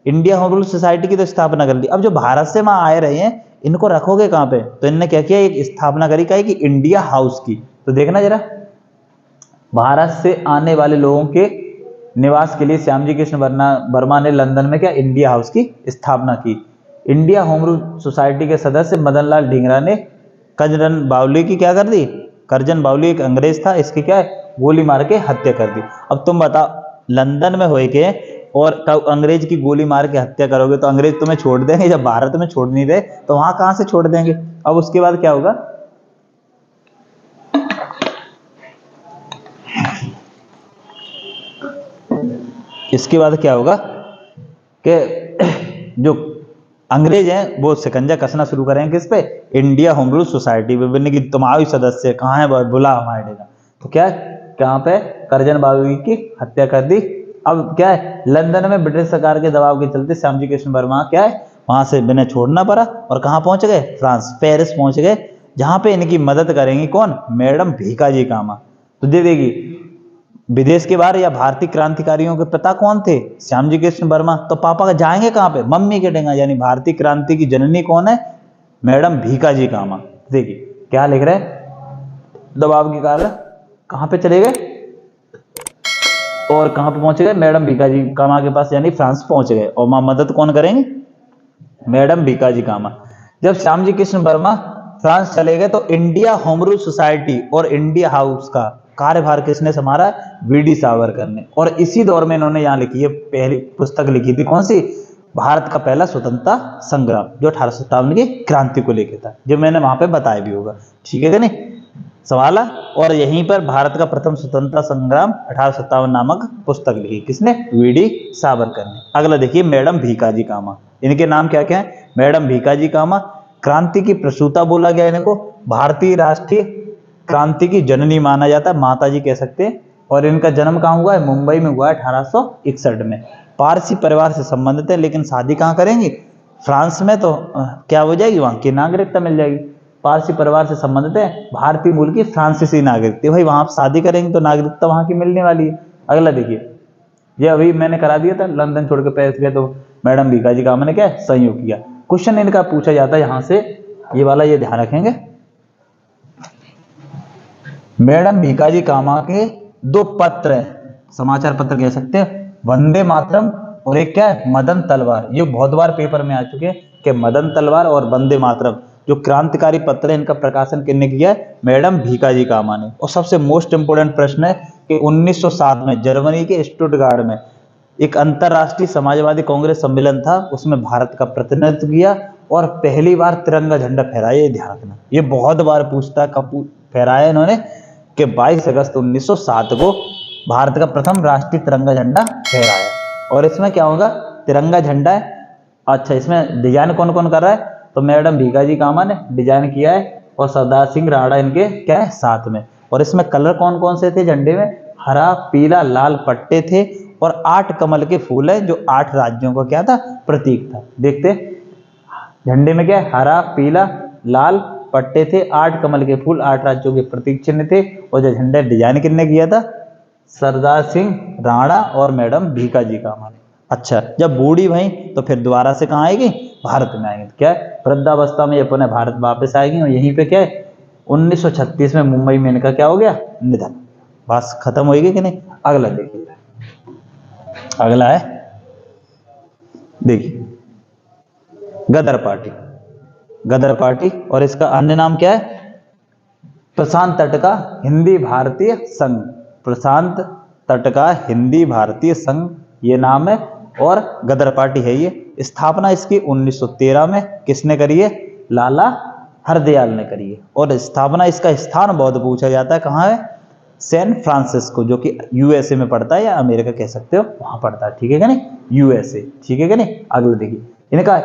A: इंडिया होम रूल सोसाइटी की तो स्थापना कर दी। अब जो भारत से वहां आए रहे हैं, इनको रखोगे कहाँ पे, तो इन्होंने क्या किया, एक स्थापना करी क्या, कि इंडिया हाउस की। तो देखना जरा, भारत से आने वाले लोगों के निवास के लिए श्यामजी कृष्ण वर्मा ने लंदन में क्या, इंडिया हाउस की स्थापना की। इंडिया होम रूल सोसाइटी के सदस्य मदन लाल ढींगरा ने करजन बावली की क्या कर दी, करजन बावली एक अंग्रेज था, इसकी क्या है, गोली मार के हत्या कर दी। अब तुम बताओ, लंदन में होए के और अंग्रेज की गोली मार के हत्या करोगे तो अंग्रेज तुम्हें छोड़ देंगे, जब भारत में छोड़ नहीं दे तो वहां कहां से छोड़ देंगे। अब उसके बाद क्या होगा, इसके बाद क्या होगा कि जो अंग्रेज हैं वो शिकंजा कसना शुरू करेंगे किस पे, इंडिया होम रूल सोसाइटी पे, बोलने की तुम्हारी सदस्य कहाँ है, बुला हमारे देगा। तो क्या कहाँ पे, करजन बावली की हत्या कर दी। अब क्या है, लंदन में ब्रिटिश सरकार के दबाव के चलते श्यामजी कृष्ण वर्मा क्या है, वहां से बिना छोड़ना पड़ा, और कहाँ पहुंच गए, फ्रांस, पेरिस पहुंच गए, जहां पे इनकी मदद करेंगी कौन, मैडम भीकाजी कामा। तो दे देगी, विदेश के बाहर या भारतीय क्रांतिकारियों के पिता कौन थे, श्यामजी कृष्ण वर्मा। तो पापा जाएंगे कहाँ पे, मम्मी के डेंगा, यानी भारतीय क्रांति की जननी कौन है, मैडम भीकाजी कामा। देखिए क्या लिख रहे हैं, दबाव के कारण कहाँ पे चले गए और कहाँ पे पहुंच गए, मैडम भीकाजी कामा के पास, यानी फ्रांस पहुंच गए। और मां मदद कौन करेंगे, मैडम भीकाजी कामा। जब श्यामजी कृष्ण वर्मा फ्रांस चले गए तो इंडिया होम रूल सोसाइटी और इंडिया हाउस का कार्यभार किसने संभाला, वी डी सावरकर ने। और इसी दौर में इन्होंने यहाँ लिखी है, पहली पुस्तक लिखी थी, कौन सी, भारत का पहला स्वतंत्रता संग्राम, जो 1857 की क्रांति को लेकर था, जो मैंने वहां पे बताया भी होगा, ठीक है कि नहीं, संभाला। और यहीं पर भारत का प्रथम स्वतंत्रता संग्राम 1857 नामक पुस्तक लिखी, किसने, वी डी सावरकर ने। अगला देखिए, मैडम भीकाजी कामा, इनके नाम क्या क्या है, मैडम भीकाजी कामा, क्रांति की प्रसूता बोला गया इनको, भारतीय राष्ट्रीय क्रांति की जननी माना जाता है, माता जी कह सकते हैं। और इनका जन्म कहाँ हुआ है, मुंबई में हुआ है 1861 में। पारसी परिवार से संबंधित है, लेकिन शादी कहाँ करेंगी, फ्रांस में। तो क्या हो जाएगी, वहां की नागरिकता मिल जाएगी। पारसी परिवार से संबंधित है, भारतीय मूल की फ्रांसीसी नागरिक थी, भाई वहां शादी करेंगे तो नागरिकता वहां की मिलने वाली है। अगला देखिए, ये अभी मैंने करा दिया था, लंदन छोड़ के पेरिस गए तो मैडम भीकाजी कामा ने क्या संयोग किया। क्वेश्चन इनका पूछा जाता है यहाँ से, ये वाला, ये ध्यान रखेंगे, मैडम भीकाजी कामा के 2 पत्र हैं, समाचार पत्र कह सकते हैं, वंदे मातरम और एक क्या है, मदन तलवार। ये बहुत बार पेपर में आ चुके हैं कि मदन तलवार और वंदे मातरम जो क्रांतिकारी पत्र है, इनका प्रकाशन किसने किया है, मैडम भीकाजी कामा ने। और सबसे मोस्ट इंपोर्टेंट प्रश्न है कि 1907 में जर्मनी के स्टुटगार्ट में एक अंतरराष्ट्रीय समाजवादी कांग्रेस सम्मेलन था, उसमें भारत का प्रतिनिधित्व किया और पहली बार तिरंगा झंडा फहराया, ये ध्यान रखना। ये बहुत बार पूछता है कब फहराया इन्होंने, कि 22 अगस्त 1907 को भारत का प्रथम राष्ट्रीय तिरंगा झंडा फहराया। और इसमें क्या होगा, तिरंगा झंडा है। अच्छा, इसमें डिजाइन कौन कौन कर रहा है, तो मैडम भीखाजी कामा ने डिजाइन किया है और सरदार सिंह राणा इनके क्या है साथ में। और इसमें कलर कौन कौन से थे झंडे में, हरा पीला लाल पट्टे थे और 8 कमल के फूल है जो 8 राज्यों का क्या था, प्रतीक था। देखते झंडे में क्या है, हरा पीला लाल पट्टे थे, 8 कमल के फूल 8 राज्यों के प्रतीक चिन्ह थे। और जो झंडा डिजाइन किसने किया था, सरदार सिंह राणा और मैडम भीखाजी कामा ने। अच्छा, जब बूढ़ी भई तो फिर दोबारा से कहाँ आएगी, भारत में आएंगे। क्या है, वृद्धावस्था में ये पुनः भारत वापस आएगी और यहीं पे क्या है 1936 में मुंबई में इनका क्या हो गया, निधन। बस खत्म होगी कि नहीं। अगला देखिए, अगला है देखिए गदर पार्टी। गदर पार्टी और इसका अन्य नाम क्या है, प्रशांत तट का हिंदी भारतीय संघ। प्रशांत तट का हिंदी भारतीय संघ ये नाम है। और गदर पार्टी है ये। स्थापना इसकी 1913 में किसने करी है, लाला हरदयाल ने करी है। और स्थापना इसका स्थान बहुत पूछा जाता है, कहाँ है, सैन फ्रांसिस्को, जो कि यूएसए में पड़ता है या अमेरिका कह सकते हो, वहां पड़ता है। ठीक है क्या नहीं, यूएसए। ठीक है क्या नहीं। अगले देखिए, इनका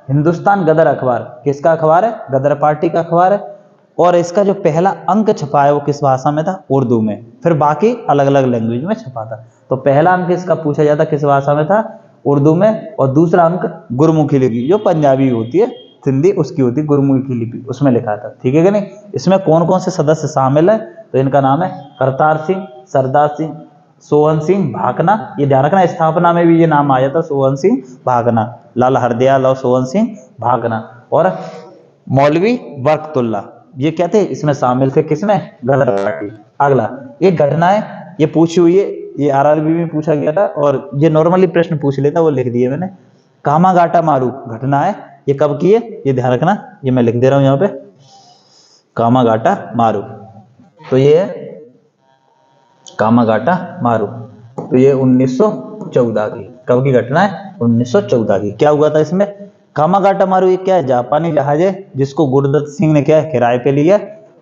A: हिंदुस्तान गदर अखबार किसका अखबार है, गदर पार्टी का अखबार है। और इसका जो पहला अंक छपा है वो किस भाषा में था, उर्दू में। फिर बाकी अलग अलग लैंग्वेज में छपा था। तो पहला अंक इसका पूछा जाता किस भाषा में था, उर्दू में। और दूसरा अंक गुरमुखी लिपि, जो पंजाबी होती है, सिंधी उसकी होती है गुरमुखी लिपि, उसमें लिखा था। ठीक है कि नहीं। इसमें कौन कौन से सदस्य शामिल है, तो इनका नाम है करतार सिंह, सरदार सिंह, सोहन सिंह भाकना। ये ध्यान रखना, स्थापना में भी ये नाम आया था, सोहन सिंह भाकना, लाला हरदयाल और सोहन सिंह भाकना। और मौलवी बरकतुल्ला, ये क्या थे, इसमें शामिल थे, किसमें, गदर पार्टी। अगला एक घटना है, ये पूछी हुई है, ये आरआरबी में पूछा गया था और ये नॉर्मली प्रश्न पूछ लेता, वो लिख दिए मैंने। कामागाटा मारू घटना है, ये कब की है, ये ध्यान रखना, ये मैं लिख दे रहा हूं यहाँ पे, कामागाटा मारू। तो ये है कामागाटा मारू, तो ये 1914 की, कब की घटना है, 1914 की। क्या हुआ था इसमें, कामागाटा मारू ये क्या है, जापानी जहाज है जिसको गुरुदत्त सिंह ने क्या है किराए पे लिया।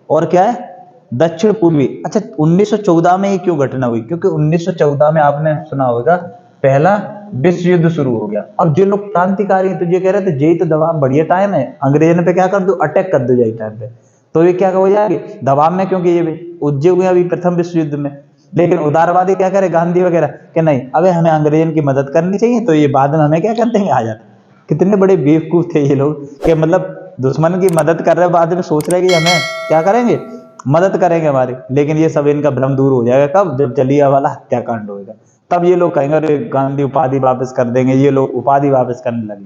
A: और क्या है, दक्षिण पूर्वी। अच्छा, 1914 में ये क्यों घटना हुई, क्योंकि 1914 में आपने सुना होगा पहला विश्व युद्ध शुरू हो गया। अब जो लोग क्रांतिकारी हैं तो ये कह रहे थे यही तो दबाव बढ़िया टाइम है, अंग्रेजों पे क्या कर दो, अटैक कर दो यही टाइम पे। तो ये क्या हो जाएगी दबाव में, क्योंकि ये उज्जे हुए अभी प्रथम विश्व युद्ध में। लेकिन उदारवादी क्या करे, गांधी वगैरह कि नहीं, अबे हमें अंग्रेजों की मदद करनी चाहिए, तो ये बाद में हमें क्या करते हैं, आ जाते। कितने बड़े बेवकूफ थे ये लोग, कि मतलब दुश्मन की मदद कर रहे, बाद में सोच रहे कि हमें क्या करेंगे, मदद करेंगे हमारी। लेकिन ये सब इनका भ्रम दूर हो जाएगा कब, जब जलियांवाला हत्याकांड होगा, तब ये लोग कहेंगे अरे गांधी उपाधि वापस कर देंगे, ये लोग उपाधि वापस करने लगे।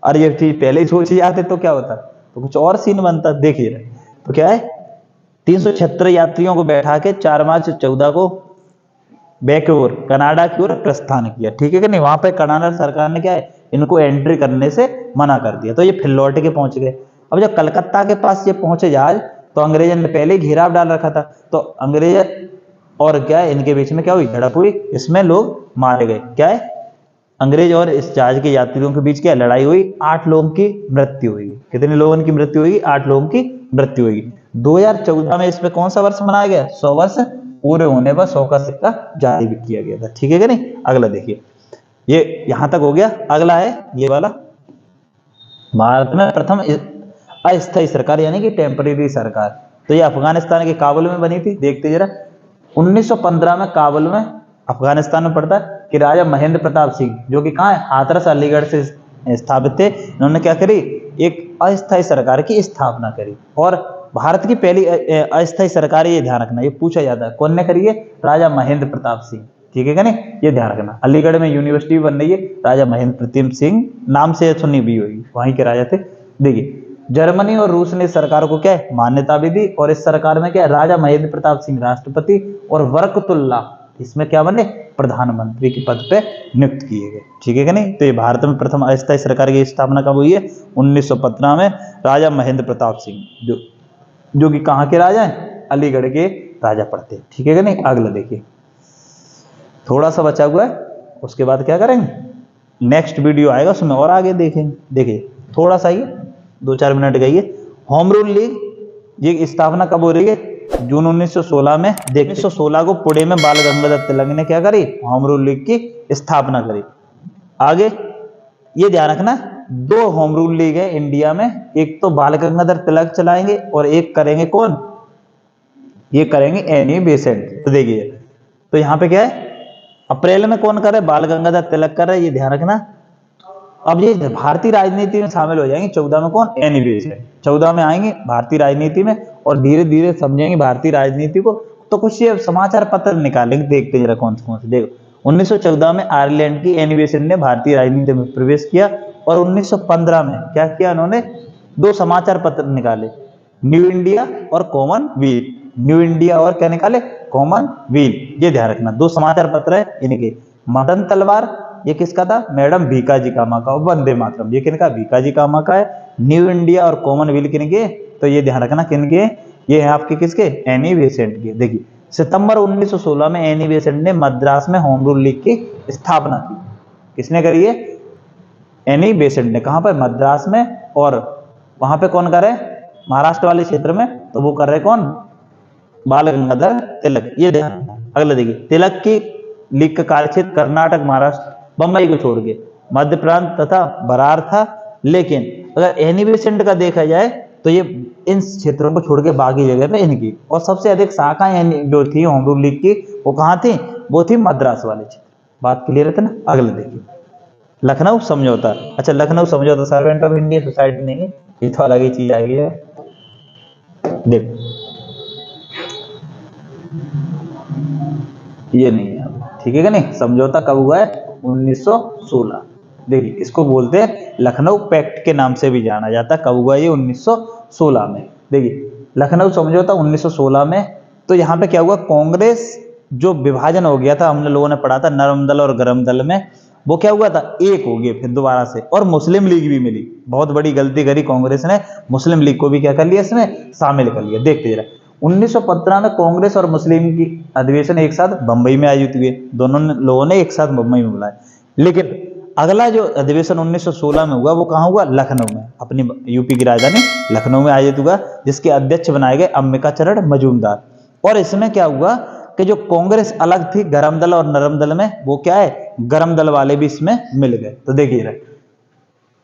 A: और ये चीज पहले ही सोच जाते तो क्या होता, तो कुछ और सीन बनता। देखिए तो क्या है, 376 यात्रियों को बैठा के 4 मार्च 14 को वैंकूवर कनाडा की ओर प्रस्थान किया। ठीक है कि नहीं। वहां पे कनाडा सरकार ने क्या है, इनको एंट्री करने से मना कर दिया, तो ये फिर लौट के पहुंच गए। अब जब कलकत्ता के पास ये पहुंचे जहाज, तो अंग्रेजों ने पहले ही घेराव डाल रखा था। तो अंग्रेज और क्या है, इनके बीच में क्या हुई, झड़प हुई, इसमें लोग मारे गए। क्या है, अंग्रेज और इस जहाज के यात्रियों के बीच क्या लड़ाई हुई, 8 लोगों की मृत्यु हुई। कितने लोगों की मृत्यु हुई, 8 लोगों की मृत्यु हुई। 2014 में इसमें कौन सा वर्ष मनाया गया, 100 वर्ष पूरे होने पर 100 का सिक्का जारी भी किया गया था। ठीक है कि नहीं। अगला देखिए, ये यहां तक हो गया। अगला है ये वाला, भारत में प्रथम अस्थायी सरकार यानी कि टेम्परेरी सरकार। तो ये अफगानिस्तान के काबुल में बनी थी। देखते जरा, 1915 में काबुल में, अफगानिस्तान में पड़ता है, कि राजा महेंद्र प्रताप सिंह, जो कि कहाँ है, हाथरस अलीगढ़ से स्थापित थे। इन्होंने क्या करी, एक अस्थायी सरकार की स्थापना करी। और भारत की पहली अस्थायी सरकार, ये ध्यान रखना, ये पूछा जाता है कौन ने करी है, राजा महेंद्र प्रताप सिंह। ठीक है क्या नहीं, ये ध्यान रखना। अलीगढ़ में यूनिवर्सिटी बन रही है, राजा महेंद्र प्रताप सिंह नाम से सुनी भी होगी, वहीं के राजा थे। देखिए, जर्मनी और रूस ने सरकार को क्या है, मान्यता भी दी। और इस सरकार में क्या है, राजा महेंद्र प्रताप सिंह राष्ट्रपति और बरकतुल्ला इसमें क्या बने, प्रधानमंत्री के पद पे नियुक्त किए गए। ठीक है कि नहीं। तो ये भारत में प्रथम अस्थायी सरकार की स्थापना कब हुई है, 1915 में, राजा महेंद्र प्रताप सिंह, जो कि कहाँ के राजा हैं, अलीगढ़ के राजा पड़ते हैं। ठीक है कि नहीं। अगला देखिए, थोड़ा सा बचा हुआ है, उसके बाद क्या करेंगे, नेक्स्ट वीडियो आएगा उसमें और आगे देखेंगे। देखिए थोड़ा सा ही 2-4 मिनट गई है। होम रूल लीग ये स्थापना कब हो रही है? जून 1916 में। 1916 को पुणे में बाल गंगाधर तिलक ने क्या करी? होम रूल लीग की स्थापना करी। आगे ये ध्यान रखना, 2 होम रूल लीग है इंडिया में, एक तो बाल गंगाधर तिलक चलाएंगे और एक करेंगे कौन? ये करेंगे एनी बेसेंट। तो देखिए, तो यहाँ पे क्या है, अप्रैल में कौन कर रहा है? बाल गंगाधर तिलक कर रहा है, ये ध्यान रखना। अब ये भारतीय राजनीति में शामिल हो जाएंगे 14 में कौन? Annie Besant. 14 में आएंगे भारतीय राजनीति में और धीरे धीरे समझेंगे भारतीय राजनीति को। तो कुछ ये समाचार पत्र निकालेंगे, देखते जरा कौन से। देखो 1914 में आयरलैंड की एनी बेसेंट ने भारतीय राजनीति में प्रवेश किया और 1915 में क्या किया उन्होंने? 2 समाचार पत्र निकाले, न्यू इंडिया और कॉमनवेल्थ। न्यू इंडिया और क्या निकाले? कॉमनवेल्थ। ये ध्यान रखना, 2 समाचार पत्र है इनके। मदन तलवार ये किसका था? मैडम भीकाजी कामा का। वंदे मातरम ये किनका? भीकाजी कामा का है। न्यू इंडिया और कॉमनवेल्थ किनके? तो ये ध्यान रखना किनके? ये है आपके किसके? एनी बेसेंट के। देखिए सितंबर 1916 में एनी बेसेंट ने मद्रास में होम रूल लीग की स्थापना की। किसने करी है? एनी बेसेंट ने। कहां पर? मद्रास में। और वहां पे कौन कर रहे? महाराष्ट्र वाले क्षेत्र में। तो वो कर रहे कौन? बाल गंगाधर तिलक। ये ध्यान। अगला देखिए, तिलक की लीग का कार्यक्षेत्र कर्नाटक, महाराष्ट्र, बंबई को छोड़ के मध्य प्रांत तथा बरार था। लेकिन अगर एनी बेसेंट का देखा जाए तो ये इन क्षेत्रों को छोड़ के बाकी जगह पे इनकी, और सबसे अधिक शाखाएं जो थी होम रूल लीग की वो कहां थी? वो थी मद्रास वाले क्षेत्र। बात क्लियर है ना? अगला देखिए, लखनऊ समझौता। अच्छा, लखनऊ समझौता सर्वेंट ऑफ इंडियन सोसाइटी नहीं है, ये तो अलग ही चीज आएगी है। देखो ये नहीं है, ठीक है कि नहीं? समझौता कब हुआ है? 1916। देखिए इसको बोलते हैं लखनऊ पैक्ट के नाम से भी जाना जाता है। कब हुआ ये? 1916 में। देखिए लखनऊ समझौता 1916 में। तो यहाँ पे क्या हुआ? कांग्रेस जो विभाजन हो गया था, हमने लोगों ने पढ़ा था नरम दल और गरम दल में, वो क्या हुआ था? एक हो गए फिर दोबारा से। और मुस्लिम लीग भी मिली। बहुत बड़ी गलती करी कांग्रेस ने, मुस्लिम लीग को भी क्या कर लिया? इसमें शामिल कर लिया। देखते जरा, 1915 में कांग्रेस और मुस्लिम की अधिवेशन एक साथ बंबई में आयोजित हुए। दोनों लोगों ने एक साथ बंबई में बुलाया। लेकिन अगला जो अधिवेशन 1916 में हुआ वो कहाँ हुआ? लखनऊ में। अपनी यूपी की राजधानी लखनऊ में आयोजित हुआ, जिसके अध्यक्ष बनाए गए अंबिका चरण मजूमदार। और इसमें क्या हुआ कि जो कांग्रेस अलग थी गरम दल और नरम दल में, वो क्या है? गरम दल वाले भी इसमें मिल गए। तो देखिए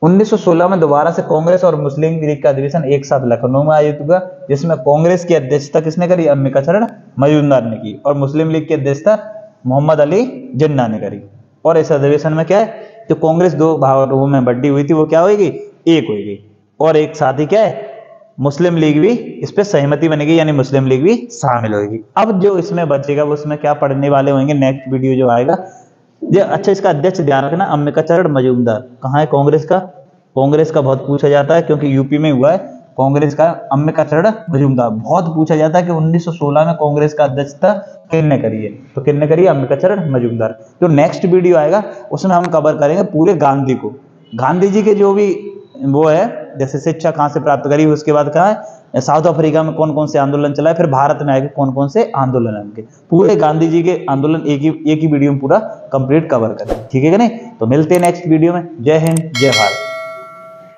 A: 1916 में दोबारा से कांग्रेस और मुस्लिम लीग का अधिवेशन एक साथ लखनऊ में आयोजित हुआ, जिसमें कांग्रेस की अध्यक्षता किसने करी? अंबिका चरण मजूमदार ने की। और मुस्लिम लीग की अध्यक्षता मोहम्मद अली जिन्ना ने करी। और इस अधिवेशन में क्या है? जो कांग्रेस 2 भागों में बंटी हुई थी वो क्या होगी? एक होगी। और एक साथ ही क्या है? मुस्लिम लीग भी इस पे सहमति बनेगी, यानी मुस्लिम लीग भी शामिल होगी। अब जो इसमें बचेगा वो उसमें क्या पढ़ने वाले होंगे नेक्स्ट वीडियो जो आएगा। ये अच्छा, इसका अध्यक्ष ध्यान रखना अंबिका चरण मजूमदार। कहाँ है कांग्रेस का? कांग्रेस का बहुत पूछा जाता है क्योंकि यूपी में हुआ है कांग्रेस का। अंबिका चरण मजूमदार बहुत पूछा जाता है कि 1916 में कांग्रेस का अध्यक्षता किसने करी है? तो किसने करी है? अंबिका चरण मजूमदार। जो नेक्स्ट वीडियो आएगा उसमें हम कवर करेंगे पूरे गांधी को। गांधी जी के जो भी वो है, जैसे शिक्षा कहाँ से प्राप्त करी, उसके बाद कहा है साउथ अफ्रीका में कौन कौन से आंदोलन चलाए, फिर भारत में आके कौन कौन से आंदोलन के, पूरे गांधी जी के आंदोलन एक ही वीडियो में पूरा कंप्लीट कवर करें। ठीक है कि नहीं? तो मिलते हैं नेक्स्ट वीडियो में। जय हिंद, जय भारत।